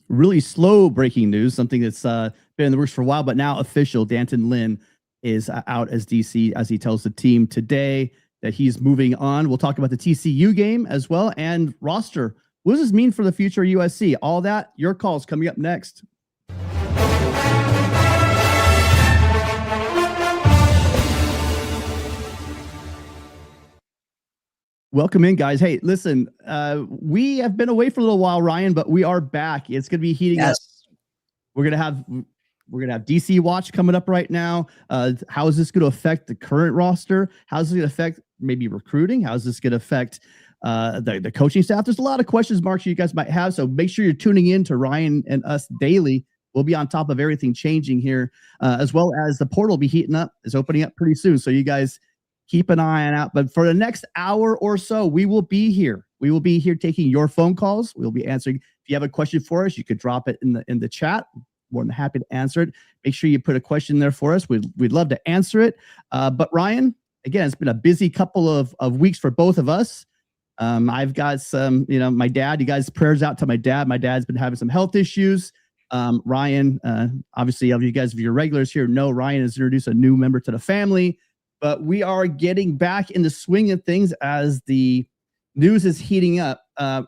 really slow breaking news, something that's been in the works for a while, but now official. Danton Lynn is out as DC as he tells the team today that he's moving on. We'll talk about the TCU game as well and roster. What does this mean for the future of USC? All that, your calls coming up next. Welcome in, guys. Hey, listen, we have been away for a little while, Ryan, but we are back. It's going to be heating up. We're gonna have DC Watch coming up right now. How is this going to affect the current roster? How is it going to affect maybe recruiting? How is this going to affect the coaching staff? There's a lot of questions marks you guys might have, so make sure you're tuning in to Ryan and us daily. We'll be on top of everything changing here, as well as the portal will be heating up. It's opening up pretty soon, so you guys keep an eye out. But for the next hour or so, we will be here. We will be here taking your phone calls. We'll be answering. If you have a question for us, you could drop it in the chat. More than happy to answer it. Make sure you put a question there for us. We'd love to answer it. But Ryan, again, it's been a busy couple of weeks for both of us. I've got some, my dad. You guys, prayers out to my dad. My dad's been having some health issues. Ryan, obviously, you guys, if you're regulars here, know Ryan has introduced a new member to the family. But we are getting back in the swing of things as the news is heating up.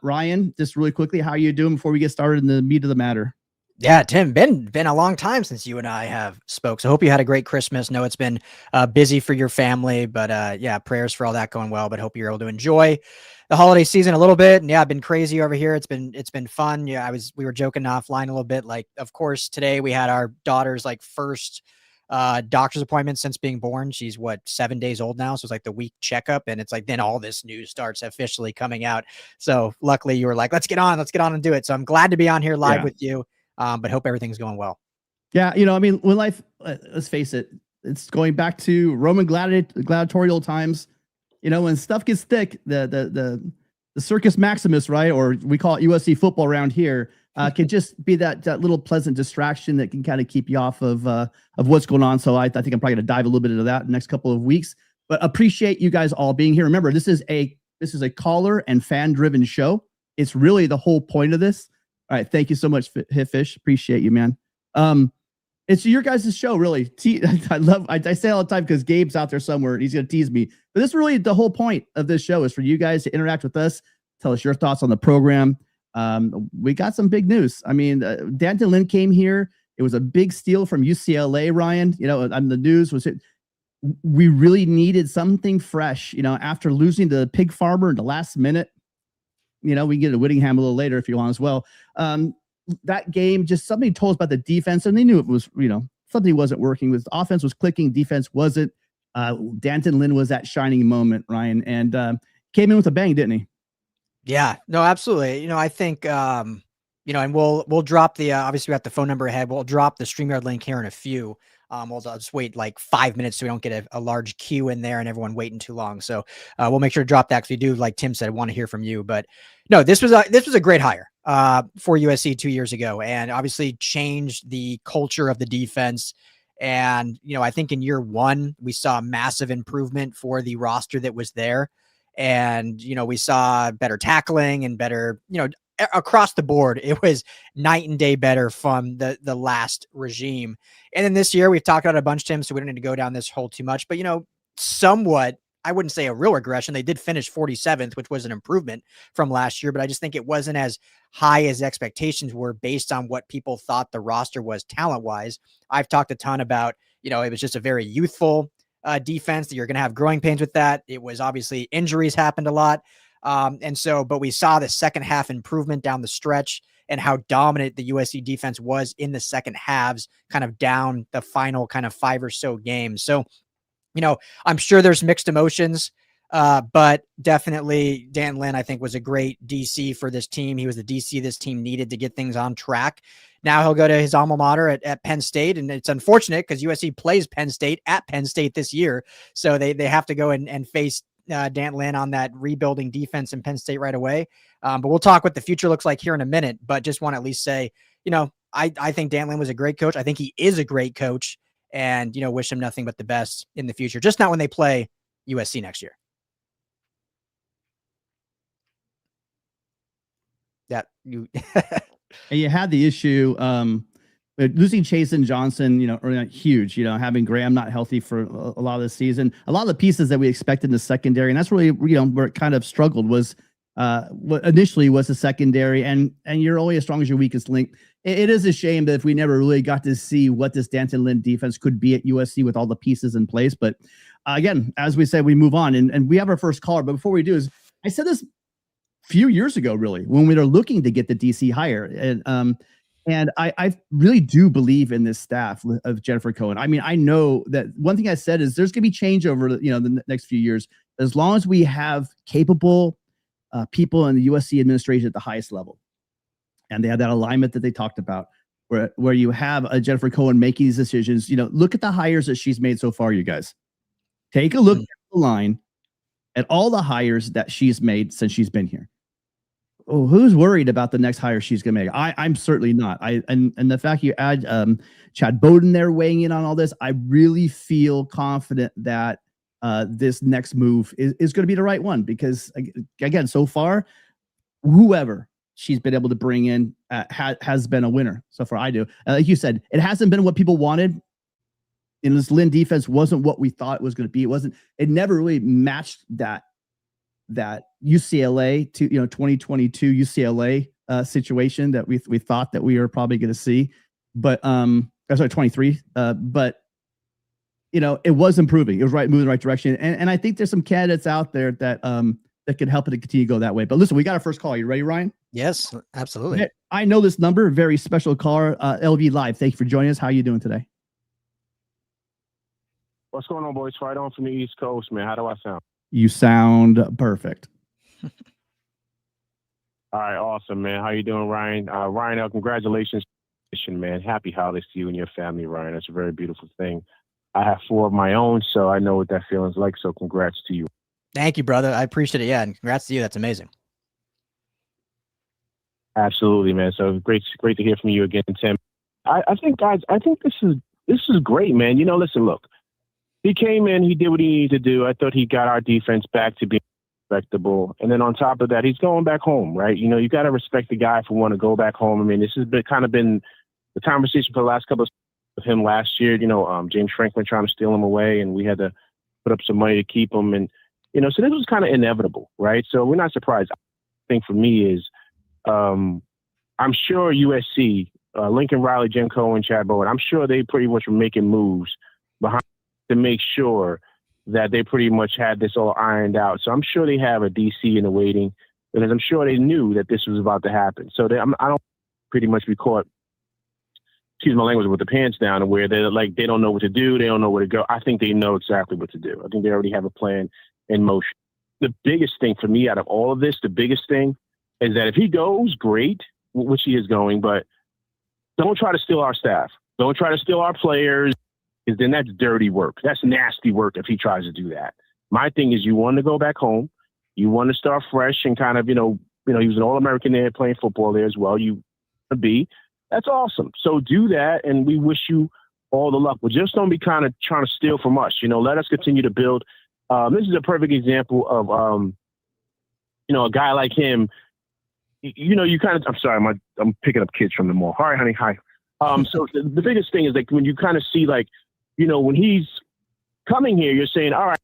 Ryan, just really quickly, how are you doing before we get started in the meat of the matter? Yeah, Tim, been a long time since you and I have spoke. So I hope you had a great Christmas. Know it's been busy for your family, but yeah, prayers for all that going well. But hope you're able to enjoy the holiday season a little bit. And yeah, I've been crazy over here. It's been fun. Yeah, we were joking offline a little bit. Like, of course, today we had our daughter's first doctor's appointment since being born. She's 7 days old now, so it's like the week checkup, and it's like then all this news starts officially coming out. So luckily you were like, let's get on and do it. So I'm glad to be on here live with you, but hope everything's going well. Yeah, when life, let's face it, it's going back to Roman gladiatorial times. When stuff gets thick, the Circus Maximus, right, or we call it USC football around here, can just be that little pleasant distraction that can kind of keep you off of what's going on. So I think I'm probably going to dive a little bit into that in the next couple of weeks. But appreciate you guys all being here. Remember, this is a caller and fan driven show. It's really the whole point of this. All right, thank you so much, Fish. Appreciate you, man. It's your guys' show, really. I say all the time because Gabe's out there somewhere and he's going to tease me. But this is really the whole point of this show, is for you guys to interact with us, tell us your thoughts on the program. We got some big news. Danton Lynn came here. It was a big steal from UCLA, Ryan. The news was we really needed something fresh, after losing the pig farmer in the last minute. We can get to Whittingham a little later if you want as well. That game, just somebody told us about the defense, and they knew it was, something wasn't working. The offense was clicking, defense wasn't. Danton Lynn was that shining moment, Ryan, and came in with a bang, didn't he? Yeah, no, absolutely. I think, and we'll drop the, obviously we got the phone number ahead. We'll drop the StreamYard link here in a few. I'll just wait 5 minutes so we don't get a large queue in there and everyone waiting too long. So we'll make sure to drop that, because we do, like Tim said, want to hear from you. But no, this was a great hire for USC 2 years ago, and obviously changed the culture of the defense. And, I think in year one, we saw massive improvement for the roster that was there. And, we saw better tackling and better, across the board. It was night and day better from the last regime. And then this year, we've talked about it a bunch, Tim, so we don't need to go down this hole too much. But, somewhat, I wouldn't say a real regression. They did finish 47th, which was an improvement from last year. But I just think it wasn't as high as expectations were based on what people thought the roster was talent-wise. I've talked a ton about, it was just a very youthful defense, that you're going to have growing pains with that. It was obviously injuries happened a lot. But we saw the second half improvement down the stretch, and how dominant the USC defense was in the second halves, kind of down the final kind of 5 or so games. So, I'm sure there's mixed emotions, but definitely Dan Lynn, I think, was a great DC for this team. He was the DC this team needed to get things on track. Now he'll go to his alma mater at Penn State, and it's unfortunate because USC plays Penn State at Penn State this year. So they have to go and face Danton Lynn on that rebuilding defense in Penn State right away. But we'll talk what the future looks like here in a minute, but just want to at least say, I think Danton Lynn was a great coach. I think he is a great coach, and, wish him nothing but the best in the future, just not when they play USC next year. That you And you had the issue, losing Chase and Johnson, huge, having Graham not healthy for a lot of the season, a lot of the pieces that we expected in the secondary. And that's really, where it kind of struggled was, what initially was the secondary, and you're only as strong as your weakest link. It is a shame that if we never really got to see what this Danton Lynn defense could be at USC with all the pieces in place. But again, as we said, we move on, and we have our first caller. But before we do, I said this a few years ago, really, when we were looking to get the DC hire, and I really do believe in this staff of Jennifer Cohen. I mean, I know that one thing I said is there's going to be change over the next few years, as long as we have capable people in the USC administration at the highest level. And they have that alignment that they talked about, where you have a Jennifer Cohen making these decisions. Look at the hires that she's made so far, you guys. Take a look at the line at all the hires that she's made since she's been here. Oh, who's worried about the next hire she's going to make? I'm certainly not. And the fact you add Chad Bowden there weighing in on all this, I really feel confident that this next move is going to be the right one, because again, so far, whoever she's been able to bring in has been a winner so far. I do. Like you said, it hasn't been what people wanted. And this Lynn defense wasn't what we thought it was going to be. It never really matched that UCLA to 2022 UCLA situation that we thought that we were probably going to see. But sorry, 23. But it was improving. It was moving in the right direction. And I think there's some candidates out there that could help it to continue to go that way. But listen, we got our first call. You ready, Ryan? Yes, absolutely. Okay. I know this number, very special caller, LV Live. Thank you for joining us. How are you doing today? What's going on, boys? Right on from the East Coast, man. How do I sound? You sound perfect. All right, awesome, man. How you doing, Ryan? Ryan, congratulations, man. Happy holidays to you and your family, Ryan. That's a very beautiful thing. I have 4 of my own, so I know what that feeling's like, so congrats to you. Thank you, brother. I appreciate it. Yeah, and congrats to you. That's amazing. Absolutely, man. So great to hear from you again, Tim. I think, guys, this is great, man. Listen, look. He came in, he did what he needed to do. I thought he got our defense back to being respectable. And then on top of that, he's going back home, right? You got to respect the guy for wanting to go back home. I mean, this has been the conversation for the last couple of him last year. James Franklin trying to steal him away, and we had to put up some money to keep him. And, so this was kind of inevitable, right? So we're not surprised. I think for me is, I'm sure USC, Lincoln Riley, Jim Cohen, Chad Bowen, I'm sure they pretty much were making moves behind to make sure that they pretty much had this all ironed out. So I'm sure they have a DC in the waiting, because I'm sure they knew that this was about to happen. So I don't pretty much be caught, excuse my language, with the pants down, where they don't know what to do. They don't know where to go. I think they know exactly what to do. I think they already have a plan in motion. The biggest thing for me out of all of this, the biggest thing is that if he goes, great, which he is going, but don't try to steal our staff. Don't try to steal our players. Because then that's dirty work. That's nasty work if he tries to do that. My thing is, you want to go back home. You want to start fresh and kind of, he was an All-American there playing football there as well. You want to be. That's awesome. So do that, and we wish you all the luck. But just don't be kind of trying to steal from us. Let us continue to build. This is a perfect example of, a guy like him. You kind of, I'm sorry, I'm picking up kids from the mall. Hi, honey. Hi. So the biggest thing is when you kind of see when he's coming here, you're saying, all right,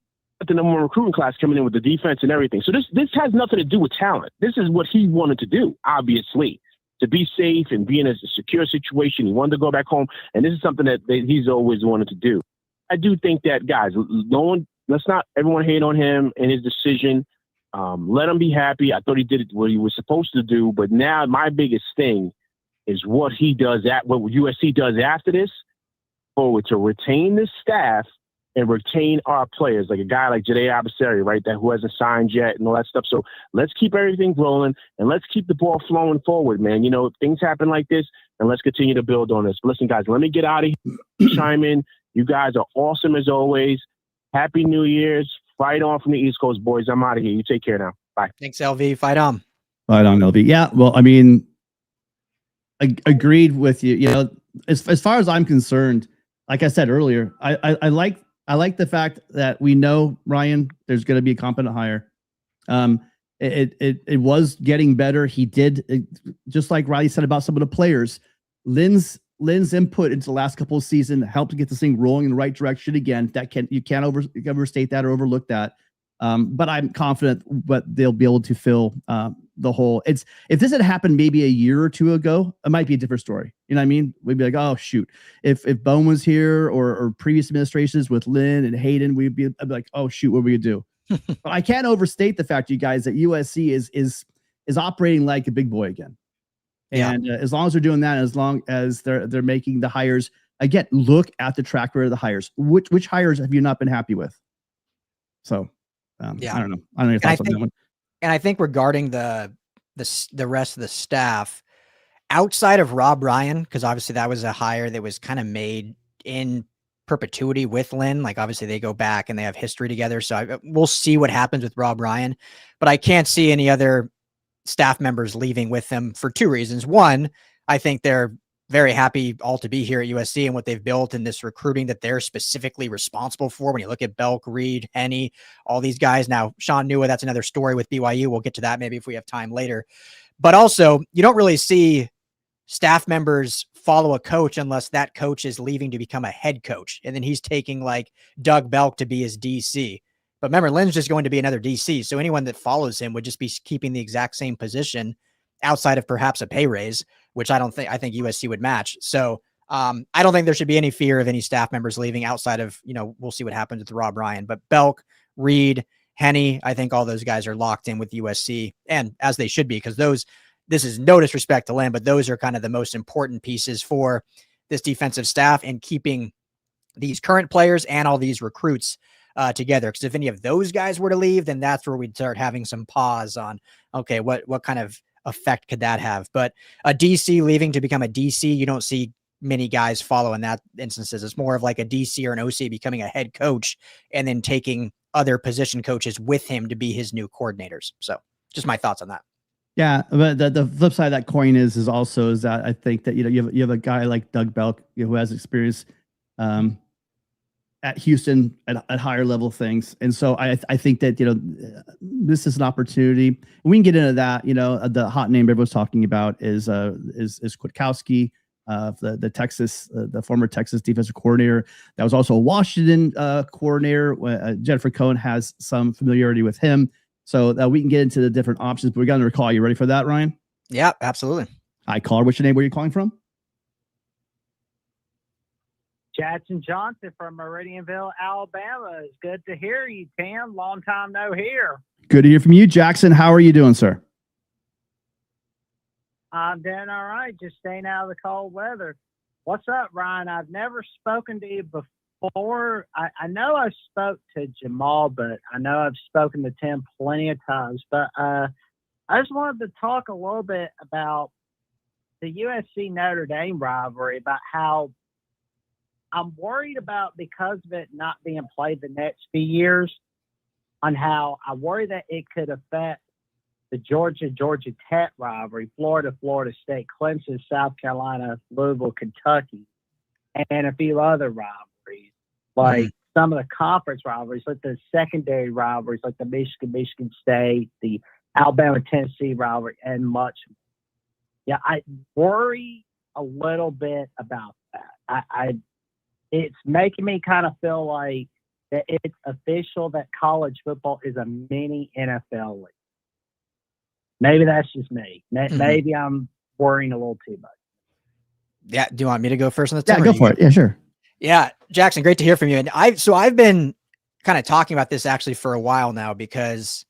the number 1 recruiting class coming in with the defense and everything. So this has nothing to do with talent. This is what he wanted to do, obviously, to be safe and be in a secure situation. He wanted to go back home. And this is something that he's always wanted to do. I do think that, guys, let's not everyone hate on him and his decision. Let him be happy. I thought he did what he was supposed to do. But now my biggest thing is what he does what USC does after this. Forward to retain this staff and retain our players, like a guy like Jade Abasari, right, who hasn't signed yet and all that stuff. So let's keep everything rolling and let's keep the ball flowing forward, man. Things happen like this, and let's continue to build on this. But listen, guys, let me get out of here. Chime in. You guys are awesome as always. Happy New Year's. Fight on from the East Coast, boys. I'm out of here. You take care now. Bye. Thanks, LV. Fight on. Fight on, LV. Yeah, well, I mean, agreed with you. As far as I'm concerned, like I said earlier, I like the fact that we know, Ryan, there's going to be a competent hire. it was getting better. He did, just like Riley said about some of the players, Lynn's input into the last couple of seasons helped to get this thing rolling in the right direction again. You can't overstate that or overlook that. But I'm confident but they'll be able to fill the hole. If this had happened maybe a year or two ago, it might be a different story. You know what I mean? We'd be like, oh shoot, if Bone was here or previous administrations with Lynn and Hayden, I'd be like, oh shoot, what are we gonna do? But I can't overstate the fact, you guys, that USC is operating like a big boy again. And as long as they're doing that, as long as they're making the hires, again, look at the track record of the hires. Which hires have you not been happy with? So I don't know. I don't know your thoughts on that one. And I think regarding the rest of the staff, outside of Rob Ryan, because obviously that was a hire that was kind of made in perpetuity with Lynn. Like obviously they go back and they have history together. So we'll see what happens with Rob Ryan, but I can't see any other staff members leaving with him for two reasons. One, I think they're very happy all to be here at USC and what they've built and this recruiting that they're specifically responsible for. When you look at Belk, Reed, Henne, all these guys. Now, Sean Nua, that's another story with BYU. We'll get to that maybe if we have time later. But also, you don't really see staff members follow a coach unless that coach is leaving to become a head coach. And then he's taking like Doug Belk to be his DC. But remember, Lynn's just going to be another DC. So anyone that follows him would just be keeping the exact same position outside of perhaps a pay raise, which I think USC would match. So I don't think there should be any fear of any staff members leaving outside of, we'll see what happens with Rob Ryan, but Belk, Reed, Henne, I think all those guys are locked in with USC, and as they should be, because this is no disrespect to Lynn, but those are kind of the most important pieces for this defensive staff and keeping these current players and all these recruits together. Because if any of those guys were to leave, then that's where we'd start having some pause on, okay, what kind of effect could that have? But a DC leaving to become a DC, you don't see many guys follow in that instances. It's more of like a DC or an OC becoming a head coach and then taking other position coaches with him to be his new coordinators. So just my thoughts on that. Yeah, but the flip side of that coin is that I think that you have a guy like Doug Belk who has experience at Houston at higher level things, and so I think that this is an opportunity. We can get into that. The hot name everyone's talking about is Kwiatkowski, the former Texas defensive coordinator. That was also a Washington coordinator. Jennifer Cohen has some familiarity with him. So we can get into the different options, but we got to recall. You ready for that, Ryan? Yeah, absolutely. Hi, caller. What's your name? Where are you calling from? Jackson Johnson from Meridianville, Alabama. It's good to hear you, Tim. Long time no hear. Good to hear from you, Jackson. How are you doing, sir? I'm doing all right. Just staying out of the cold weather. What's up, Ryan? I've never spoken to you before. I know I spoke to Jamal, but I know I've spoken to Tim plenty of times. But I just wanted to talk a little bit about the USC Notre Dame rivalry, about how I'm worried about, because of it not being played the next few years, on how I worry that it could affect the Georgia Tech rivalry, Florida State, Clemson, South Carolina, Louisville, Kentucky, and a few other rivalries. Like some of the conference rivalries, like the secondary rivalries, like the Michigan State, the Alabama-Tennessee rivalry, and much more. Yeah, I worry a little bit about that. It's making me kind of feel like that it's official that college football is a mini NFL league. Maybe that's just me. Maybe I'm worrying a little too much. Yeah. Do you want me to go first on the Yeah, go for it. Yeah, sure. Yeah, Jackson, great to hear from you. And I've been kind of talking about this actually for a while now, because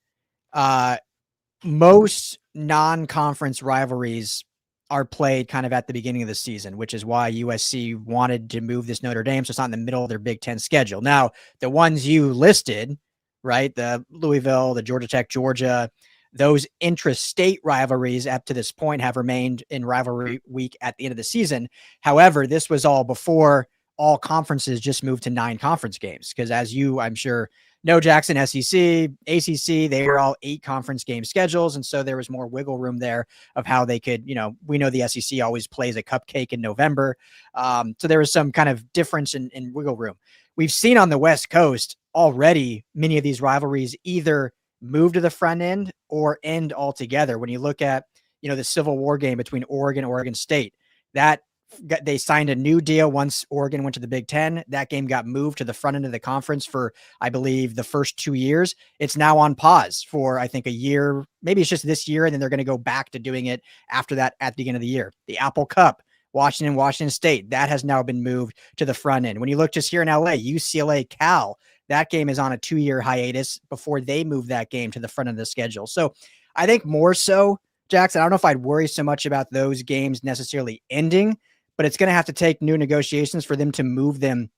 most non-conference rivalries are played kind of at the beginning of the season, which is why USC wanted to move this Notre Dame so it's not in the middle of their Big Ten schedule. Now, the ones you listed, right, the Louisville, the Georgia Tech, Georgia, those intra-state rivalries up to this point have remained in rivalry week at the end of the season. However, this was all before all conferences just moved to 9 conference games. Because as you, I'm sure, know, Jackson, SEC, ACC, they were all 8 conference game schedules. And so there was more wiggle room there of how they could, we know the SEC always plays a cupcake in November. So there was some kind of difference in wiggle room. We've seen on the West Coast already many of these rivalries either move to the front end or end altogether. When you look at, the Civil War game between Oregon, Oregon State, they signed a new deal once Oregon went to the Big Ten. That game got moved to the front end of the conference for, I believe, the first 2 years. It's now on pause for, I think, a year. Maybe it's just this year, and then they're going to go back to doing it after that at the beginning of the year. The Apple Cup, Washington State, that has now been moved to the front end. When you look just here in LA, UCLA, Cal, that game is on a 2-year hiatus before they move that game to the front end of the schedule. So I think more so, Jackson, I don't know if I'd worry so much about those games necessarily ending, but it's going to have to take new negotiations for them to move them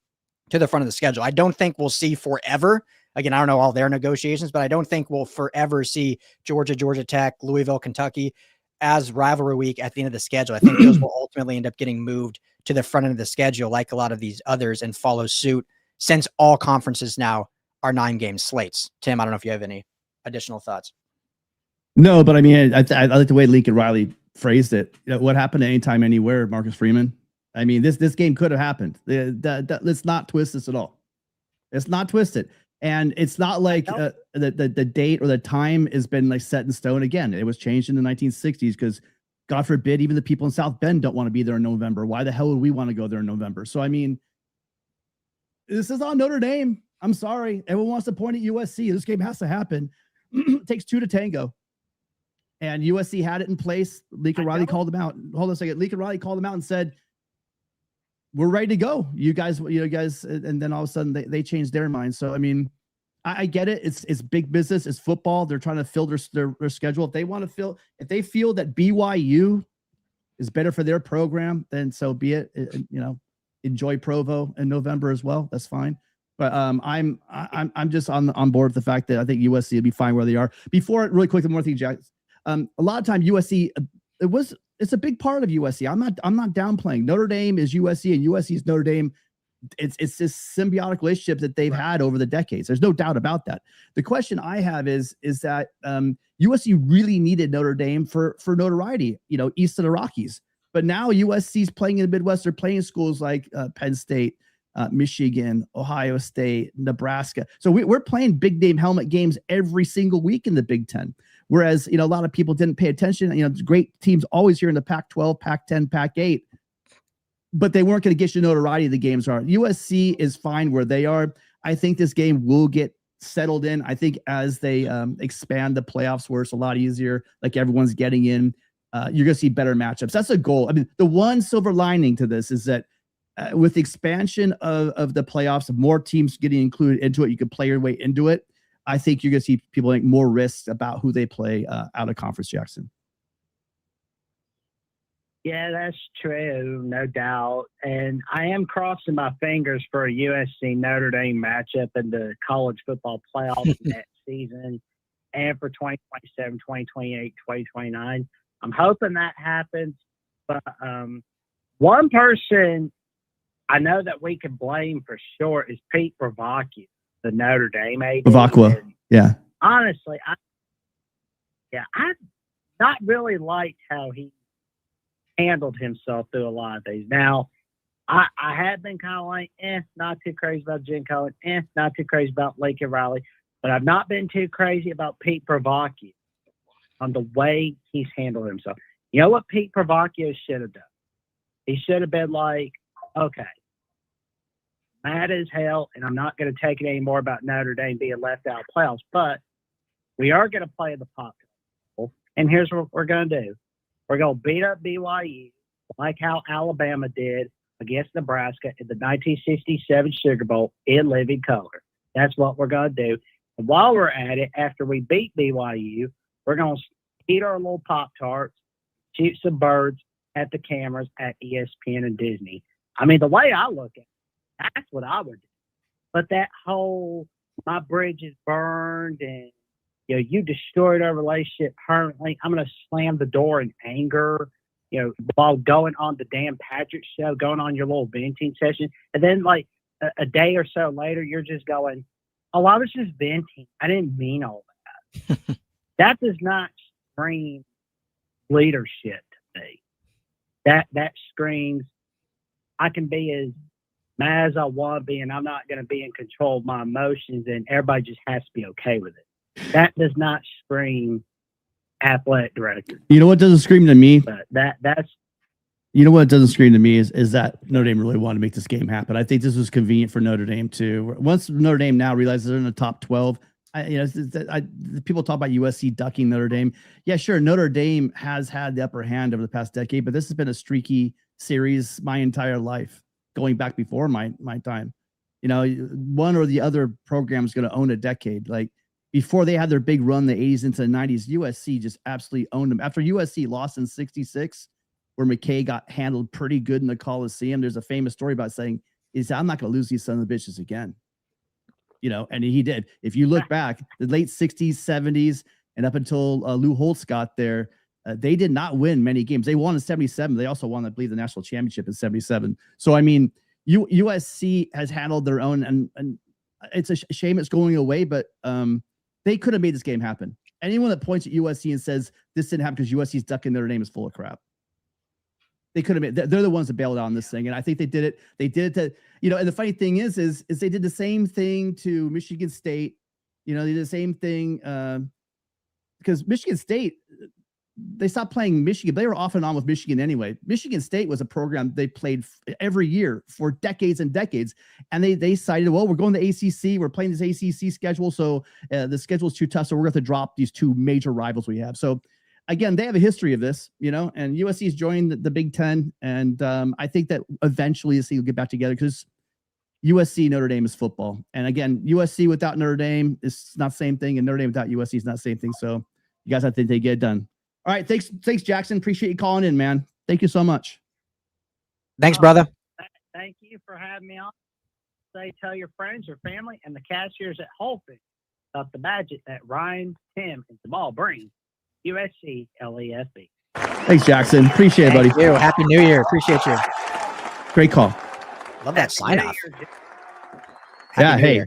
to the front of the schedule. I don't think we'll see forever. Again, I don't know all their negotiations, but I don't think we'll forever see Georgia, Georgia Tech, Louisville, Kentucky as rivalry week at the end of the schedule. I think those will ultimately end up getting moved to the front end of the schedule like a lot of these others and follow suit, since all conferences now are 9-game slates. Tim, I don't know if you have any additional thoughts. No, but I mean, I like the way Lincoln Riley phrased it. What happened anytime, anywhere, Marcus Freeman? I mean, this game could have happened. Let's not twist this at all. It's not twisted. And it's not like the date or the time has been like set in stone again. It was changed in the 1960s because, God forbid, even the people in South Bend don't want to be there in November. Why the hell would we want to go there in November? So, I mean, this is on Notre Dame. I'm sorry. Everyone wants to point at USC. This game has to happen. It takes 2 to tango. And USC had it in place. Lincoln Riley called them out. Hold on a second. Lincoln Riley called them out and said, "We're ready to go. You guys." And then all of a sudden they changed their mind. So I mean, I get it. It's big business. It's football. They're trying to fill their schedule. If they feel that BYU is better for their program, then so be it. Enjoy Provo in November as well. That's fine. But I'm just on board with the fact that I think USC will be fine where they are. Before really quick, one more thing, Jack. A lot of time USC, it's a big part of USC. I'm not downplaying. Notre Dame is USC and USC is Notre Dame. It's this symbiotic relationship that they've had over the decades. There's no doubt about that. The question I have is that USC really needed Notre Dame for notoriety, east of the Rockies. But now USC's playing in the Midwest. They're playing schools like Penn State, Michigan, Ohio State, Nebraska. So we're playing big name helmet games every single week in the Big Ten. Whereas, a lot of people didn't pay attention. Great teams always here in the Pac-12, Pac-10, Pac-8, but they weren't going to get you notoriety the games are. USC is fine where they are. I think this game will get settled in. I think as they expand the playoffs where it's a lot easier, like everyone's getting in, you're going to see better matchups. That's a goal. I mean, the one silver lining to this is that with the expansion of the playoffs, more teams getting included into it, you can play your way into it. I think you're going to see people make more risks about who they play out of conference, Jackson. Yeah, that's true, no doubt. And I am crossing my fingers for a USC Notre Dame matchup in the college football playoffs next season and for 2027, 2028, 2029. I'm hoping that happens. But one person I know that we can blame for sure is Pete Bravacchio, the Notre Dame AD. Bavacqua, yeah. Honestly, I've not really liked how he handled himself through a lot of these. Now, I have been kind of like, not too crazy about Jen Cohen, not too crazy about Lincoln Riley, but I've not been too crazy about Pete Bravacchio on the way he's handled himself. You know what Pete Bravacchio should have done? He should have been like, okay, mad as hell, and I'm not going to take it anymore about Notre Dame being left out of playoffs, but we are going to play the Pop Bowl, and here's what we're going to do. We're going to beat up BYU like how Alabama did against Nebraska in the 1967 Sugar Bowl in living color. That's what we're going to do. And while we're at it, after we beat BYU, we're going to eat our little Pop-Tarts, shoot some birds at the cameras at ESPN and Disney. I mean, the way I look at it, that's what I would do. But that whole, my bridge is burned and, you destroyed our relationship permanently, I'm going to slam the door in anger, while going on the Dan Patrick show, going on your little venting session. And then like a day or so later, you're just going, oh, I was just venting. I didn't mean all that. That does not scream leadership to me. That screams, I can be as mad as I want to be, and I'm not going to be in control of my emotions, and everybody just has to be okay with it. That does not scream athletic director. You know what doesn't scream to me? But that's You know what doesn't scream to me is that Notre Dame really wanted to make this game happen. I think this was convenient for Notre Dame too. Once Notre Dame now realizes they're in the top 12, people talk about USC ducking Notre Dame. Yeah, sure. Notre Dame has had the upper hand over the past decade, but this has been a streaky series my entire life, going back before my time. One or the other program is going to own a decade. Like before they had their big run, the 80s into the 90s, USC just absolutely owned them. After USC lost in 66, where McKay got handled pretty good in the Coliseum, there's a famous story about saying, I'm not going to lose these son of bitches again. And he did. If you look back, the late 60s, 70s, and up until Lou Holtz got there, they did not win many games. They won in 77. They also won, I believe, the national championship in 77. So, I mean, USC has handled their own, and it's a shame it's going away, but they could have made this game happen. Anyone that points at USC and says this didn't happen because USC's ducking Notre Dame is full of crap. They could have made. They're the ones that bailed out on this thing, and I think they did it. They did it to, and the funny thing is they did the same thing to Michigan State. They did the same thing because Michigan State, they stopped playing Michigan. They were off and on with Michigan anyway. Michigan State was a program they played every year for decades and decades, and they decided, well, we're going to ACC. We're playing this ACC schedule, so the schedule is too tough, so we're going to drop these two major rivals we have. So. Again, they have a history of this, and USC's joined the Big Ten, and I think that eventually this thing will get back together because USC Notre Dame is football, and again, USC without Notre Dame is not the same thing, and Notre Dame without USC is not the same thing. So, you guys, I think they get it done. All right, thanks, Jackson. Appreciate you calling in, man. Thank you so much. Thanks, brother. Thank you for having me on. Tell your friends, your family, and the cashiers at Whole Foods about the budget that Ryan, Tim, and Jamal bring. USC LAFB. Thanks, Jackson. Appreciate it, buddy. Thank you. Happy New Year. Appreciate you. Great call. Love that sign off. Yeah, hey.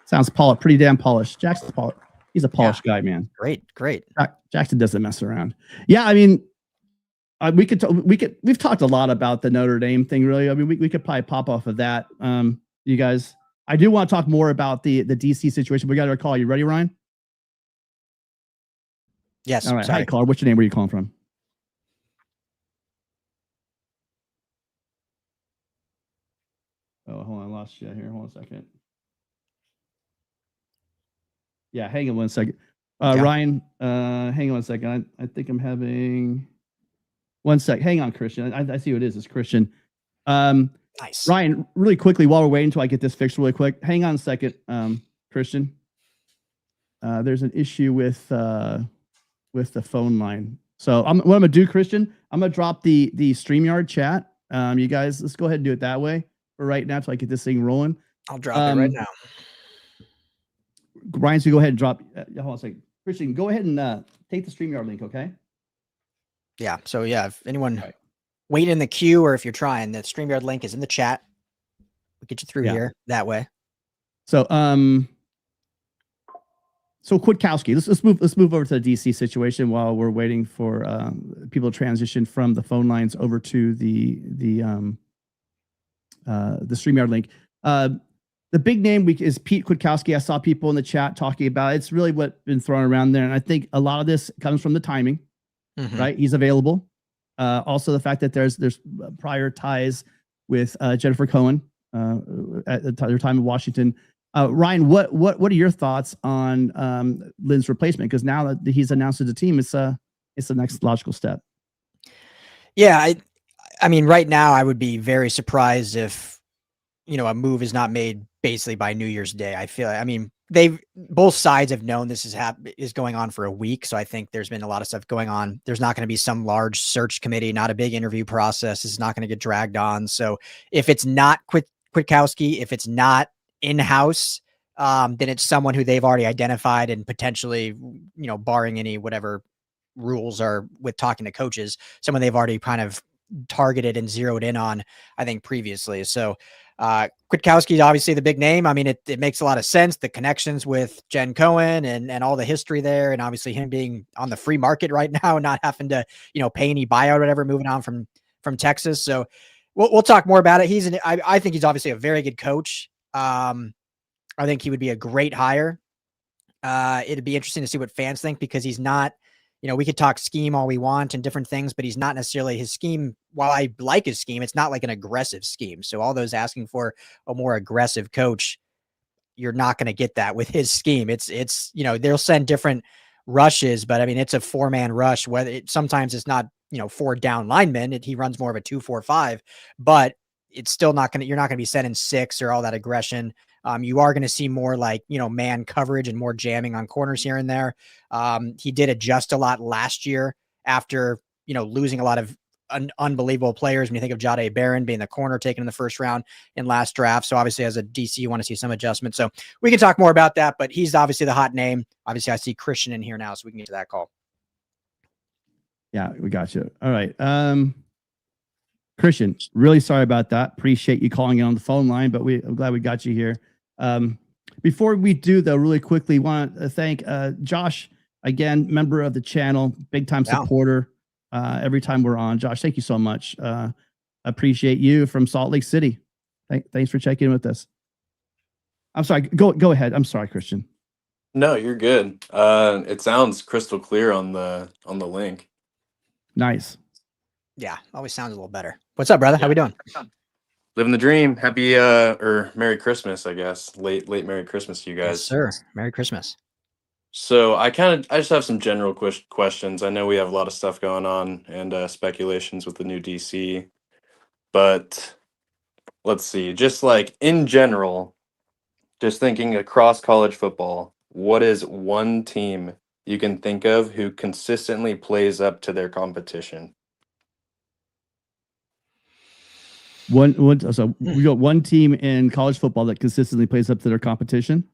Sounds pretty damn polished. Jackson's polished. He's a polished guy, man. Great. Jackson doesn't mess around. Yeah, I mean, we've talked a lot about the Notre Dame thing, really. I mean, we could probably pop off of that. You guys, I do want to talk more about the DC situation. We got our call. You ready, Ryan? Yes. All right. Sorry. Hi, caller. What's your name? Where are you calling from? Oh, hold on. I lost you here. Hold on a second. Yeah, hang on one second. Ryan, hang on one second. I think I'm having one sec. Hang on, Christian. I see who it is. It's Christian. Nice. Ryan, really quickly, while we're waiting until I get this fixed really quick, hang on a second, Christian. There's an issue with the phone line. So what I'm gonna do, Christian, I'm gonna drop the StreamYard chat. You guys, let's go ahead and do it that way for right now, so I get this thing rolling. I'll drop it right now. Ryan's gonna go ahead and drop. Hold on a second, Christian. Go ahead and take the StreamYard link, okay? Yeah. So yeah, if anyone wait in the queue, or if you're trying, the StreamYard link is in the chat. We'll get you through here that way. So So Kwiatkowski, let's move over to the DC situation while we're waiting for people to transition from the phone lines over to the StreamYard link. The big name is Pete Kwiatkowski. I saw people in the chat talking about it. It's really what's been thrown around there, and I think a lot of this comes from the timing, right? He's available. Also, the fact that there's prior ties with Jennifer Cohen at their time in Washington. Ryan, what are your thoughts on Lynn's replacement? Because now that he's announced to the team, it's the next logical step. Yeah, I mean, right now I would be very surprised if a move is not made basically by New Year's Day. I mean, both sides have known this is going on for a week, so I think there's been a lot of stuff going on. There's not going to be some large search committee, not a big interview process. It's not going to get dragged on. So if it's not Kwiatkowski, if it's not in-house, then it's someone who they've already identified and potentially, barring any whatever rules are with talking to coaches, someone they've already kind of targeted and zeroed in on, I think, previously. So Kwiatkowski is obviously the big name. I mean, it makes a lot of sense, the connections with Jen Cohen and all the history there, and obviously him being on the free market right now, not having to pay any buyout or whatever, moving on from Texas. So we'll talk more about it. I think he's obviously a very good coach. I think he would be a great hire. It'd be interesting to see what fans think, because he's not, we could talk scheme all we want and different things, but he's not necessarily, his scheme. While I like his scheme, it's not like an aggressive scheme. So all those asking for a more aggressive coach, you're not going to get that with his scheme. It's, they'll send different rushes, but I mean, it's a 4-man rush, whether sometimes it's not, 4 down linemen. He runs more of a 2-4-5, but it's still not going to, you're not going to be sending 6 or all that aggression. You are going to see more like, man coverage and more jamming on corners here and there. He did adjust a lot last year after, losing a lot of unbelievable players. When you think of Jahdae Barron being the corner taken in the first round in last draft. So obviously as a DC, you want to see some adjustment. So we can talk more about that, but he's obviously the hot name. Obviously I see Christian in here now, so we can get to that call. Yeah, we got you. All right. Christian, really sorry about that. Appreciate you calling in on the phone line, but I'm glad we got you here. Before we do, though, really quickly, want to thank Josh, again, member of the channel, big time supporter every time we're on. Josh, thank you so much. Appreciate you from Salt Lake City. Thanks for checking in with us. I'm sorry. Go ahead. I'm sorry, Christian. No, you're good. It sounds crystal clear on the link. Nice. Yeah, always sounds a little better. What's up, brother? How we doing? Living the dream. Happy or Merry Christmas, I guess. Late Merry Christmas to you guys. Yes, sir. Merry Christmas. So I just have some general questions. I know we have a lot of stuff going on and speculations with the new DC, but let's see. Just like in general, just thinking across college football, what is one team you can think of who consistently plays up to their competition? So we got one team in college football that consistently plays up to their competition.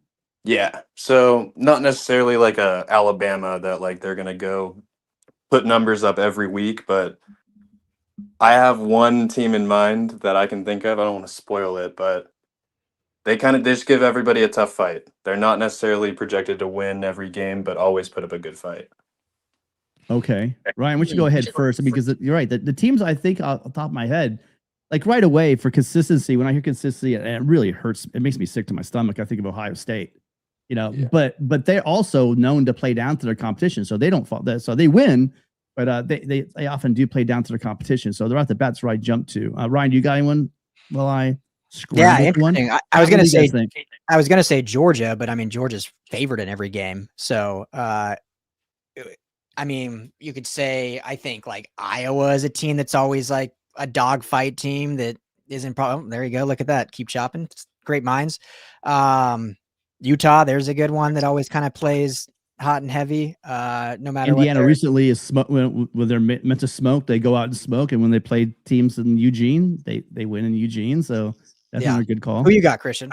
Yeah. So not necessarily like a Alabama that like they're gonna go put numbers up every week, but I have one team in mind that I can think of. I don't want to spoil it, but they just give everybody a tough fight. They're not necessarily projected to win every game, but always put up a good fight. Okay. Ryan, why don't you go ahead first? Because you're right. The teams I think off the top of my head, like right away for consistency, when I hear consistency, and it really hurts, it makes me sick to my stomach. I think of Ohio State, yeah. but they're also known to play down to their competition. So they don't fall. So they win, but they often do play down to their competition. So they're at the bat. That's where I jump to. Ryan, do you got anyone? Well, interesting. I was gonna say Georgia, but I mean Georgia's favored in every game. So I mean, you could say I think like Iowa is a team that's always like a dogfight team that isn't problem. There you go. Look at that. Keep chopping. Great minds. Utah, there's a good one that always kind of plays hot and heavy. No matter Indiana recently is when they're meant to smoke, they go out and smoke. And when they play teams in Eugene, they win in Eugene. So that's another good call. Who you got, Christian?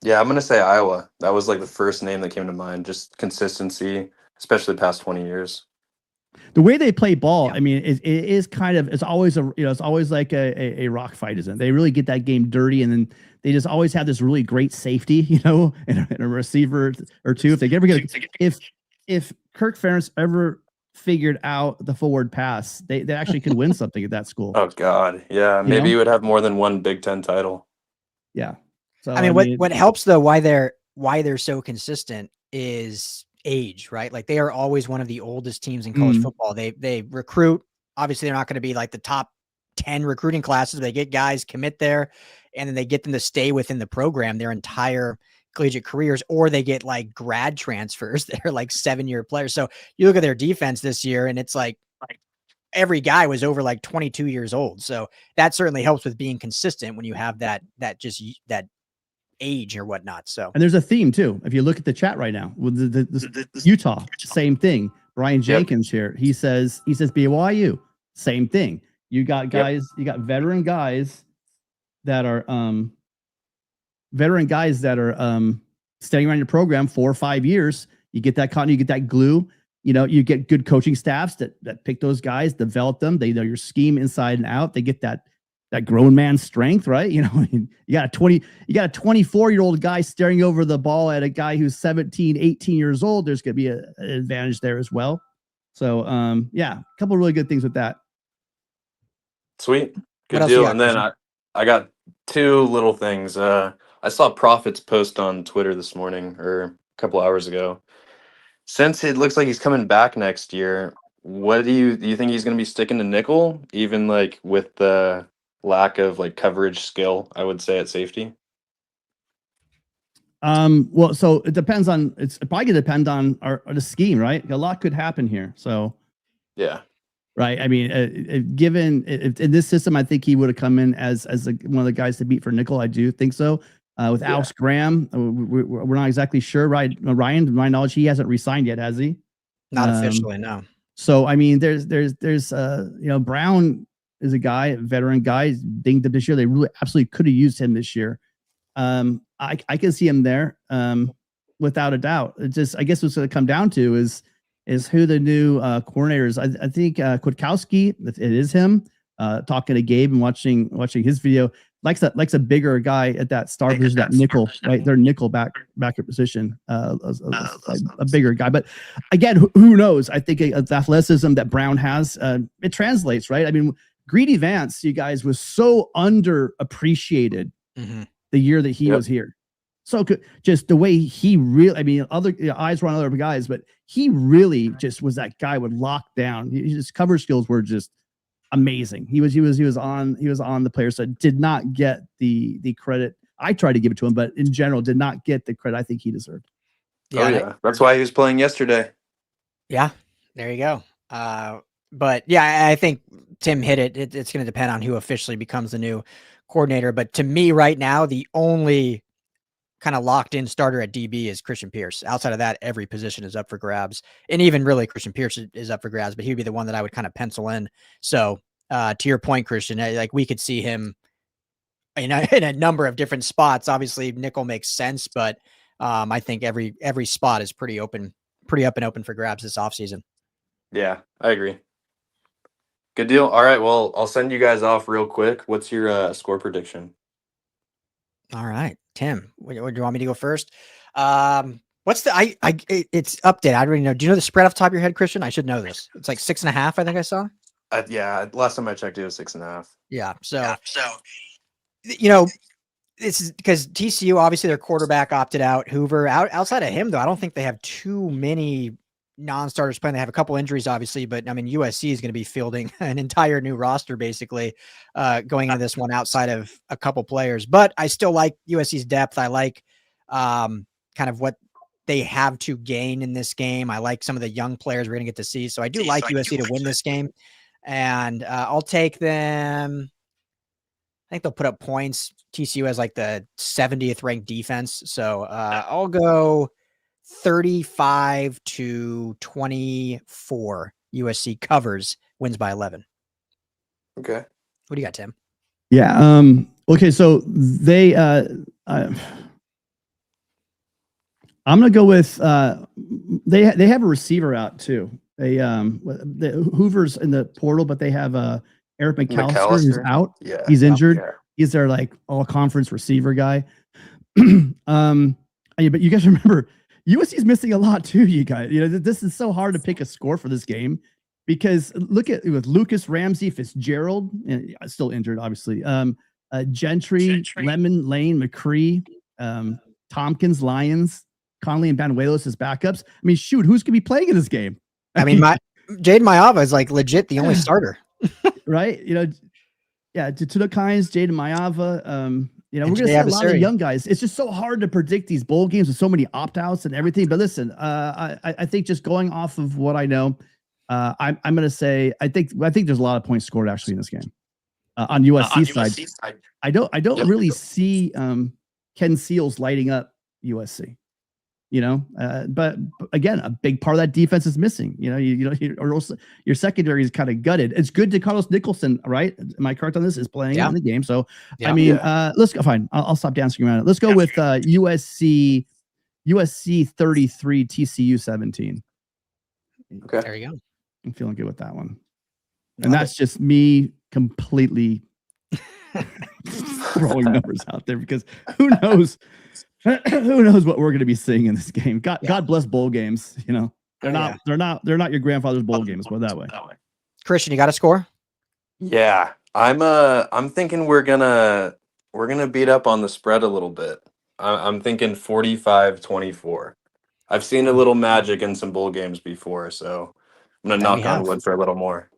Yeah, I'm going to say Iowa. That was like the first name that came to mind. Just consistency, especially the past 20 years. The way they play ball, I mean, it is kind of, it's always it's always like a rock fight, isn't it? They really get that game dirty, and then they just always have this really great safety, and a receiver or two. If they ever get, if Kirk Ferentz ever figured out the forward pass, they actually could win something at that school. Oh God, yeah, maybe you would have more than one Big Ten title. Yeah. So I mean, what helps though, why they're so consistent is age, right? Like they are always one of the oldest teams in college football. They recruit. Obviously, they're not going to be like the top 10 recruiting classes. They get guys commit there, and then they get them to stay within the program their entire collegiate careers, or they get like grad transfers that are like 7-year players. So you look at their defense this year, and it's like every guy was over like 22 years old. So that certainly helps with being consistent when you have that age or whatnot. So, and there's a theme too. If you look at the chat right now with the Utah, same thing. Brian Jenkins here. He says BYU, same thing. You got guys, you got veteran guys that are staying around your program 4 or 5 years. You get that continuity, you get that glue. You get good coaching staffs that pick those guys, develop them. They know your scheme inside and out. They get that grown man strength, right? You got a 24-year-old guy staring over the ball at a guy who's 17, 18 years old. There's going to be an advantage there as well. So, a couple of really good things with that. Sweet. Good deal. And then I got 2 little things. I saw Prophet's post on Twitter this morning or a couple hours ago. since it looks like he's coming back next year, what do you think he's going to be sticking to nickel, even like with the lack of like coverage skill, I would say, at safety? Well, so it depends on, it's probably gonna depend on the scheme, right? A lot could happen here. So Yeah. right. I mean, given in this system, I think he would have come in as one of the guys to beat for nickel. I do think so. With Alex Graham, we're not exactly sure. Right, Ryan, to my knowledge, he hasn't resigned yet, has he? Not officially, no. So I mean, there's Brown is a guy, a veteran guy, he's dinged up this year. They really absolutely could have used him this year. I can see him there, without a doubt. It just, I guess what's going to come down to is who the new coordinator is. I think Kwiatkowski, it is him. Talking to Gabe and watching his video, likes a bigger guy at that star position, that nickel, right? Their nickel backer position, a bigger guy. But again, who knows? I think the athleticism that Brown has, it translates, right? I mean, Greedy Vance, you guys, was so underappreciated the year that he was here. So just the way he really, I mean, other eyes were on other guys, but he really just was that guy with lockdown. His cover skills were just amazing. He was on the player side. Did not get the credit. I tried to give it to him, but in general, did not get the credit I think he deserved. Yeah, that's why he was playing yesterday. Yeah, there you go. But yeah, I think Tim hit it. It's going to depend on who officially becomes the new coordinator. But to me right now, the only kind of locked in starter at DB is Christian Pierce. Outside of that, every position is up for grabs. And even really Christian Pierce is up for grabs, but he would be the one that I would kind of pencil in. So to your point, Christian, like we could see him in a number of different spots. Obviously nickel makes sense, but I think every spot is pretty up and open for grabs this offseason. Yeah, I agree. Good deal. All right. Well, I'll send you guys off real quick. What's your score prediction? All right, Tim, do you want me to go first? What's the, it's updated. I don't even know. Do you know the spread off the top of your head, Christian? I should know this. It's like 6.5. I think I saw. Yeah. Last time I checked, it was 6.5. Yeah. So, you know, this is because TCU, obviously their quarterback opted out. Hoover outside of him, though, I don't think they have too many non-starters playing. They have a couple injuries, obviously, but I mean, USC is going to be fielding an entire new roster, basically, going into this one outside of a couple players. But I still like USC's depth. I like kind of what they have to gain in this game. I like some of the young players we're going to get to see. So I do like USC to win this game, and I'll take them. I think they'll put up points. TCU has like the 70th ranked defense, so I'll go 35-24. USC covers, wins by 11. Okay. What do you got, Tim? Yeah. Okay. So they, I'm going to go with, they have a receiver out too. The Hoover's in the portal, but they have Eric McAllister who's out. Yeah. He's injured. Yeah. He's their like all conference receiver guy. But you guys remember, USC's missing a lot too, you guys. You know, this is so hard to pick a score for this game because look at with Lucas Ramsey, Fitzgerald, still injured, obviously. Gentry, Lemon, Lane, McCree, Tompkins, Lyons, Conley, and Banuelos as backups. I mean, shoot, who's gonna be playing in this game? I mean, Jaden Maiava is like legit the only starter, right? You know, yeah, Tutuda Kynes, Jaden Maiava. You know, we're going to see a lot of young guys. It's just so hard to predict these bowl games with so many opt-outs and everything. But listen, I think just going off of what I know, I'm going to say I think there's a lot of points scored actually in this game on USC side. I don't really see Ken Seals lighting up USC. You know, but again, a big part of that defense is missing. You know, your secondary is kind of gutted. It's good that Carlos Nicholson, right? Am I correct on this? Is playing in the game. So, I mean, let's go. Fine, I'll stop dancing around it. Let's go with USC 33, TCU 17. Okay, there you go. I'm feeling good with that one, and that's just me completely throwing numbers out there because who knows. Who knows what we're going to be seeing in this game? God bless bowl games. You know, they're not your grandfather's bowl games. Put it that way. Christian, you got a score? Yeah, I'm thinking we're gonna beat up on the spread a little bit. I'm thinking 45-24. I've seen a little magic in some bowl games before, so I'm gonna That we knock on have. wood for a little more.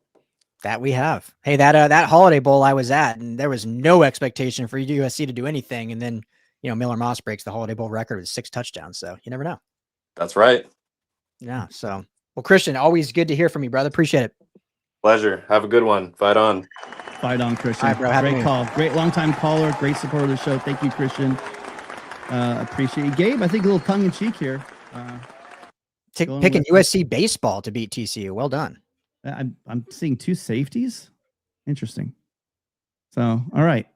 That we have. Hey, that Holiday Bowl I was at, and there was no expectation for USC to do anything, and then Miller Moss breaks the Holiday Bowl record with 6 touchdowns. So you never know. That's right. Yeah. So well, Christian, always good to hear from you, brother. Appreciate it. Pleasure. Have a good one. Fight on. Fight on, Christian. All right, bro. Happy Great New call. Great longtime caller. Great supporter of the show. Thank you, Christian. Appreciate you. Gabe, I think a little tongue in cheek here. Picking USC baseball to beat TCU. Well done. I'm seeing 2 safeties. Interesting. So, all right.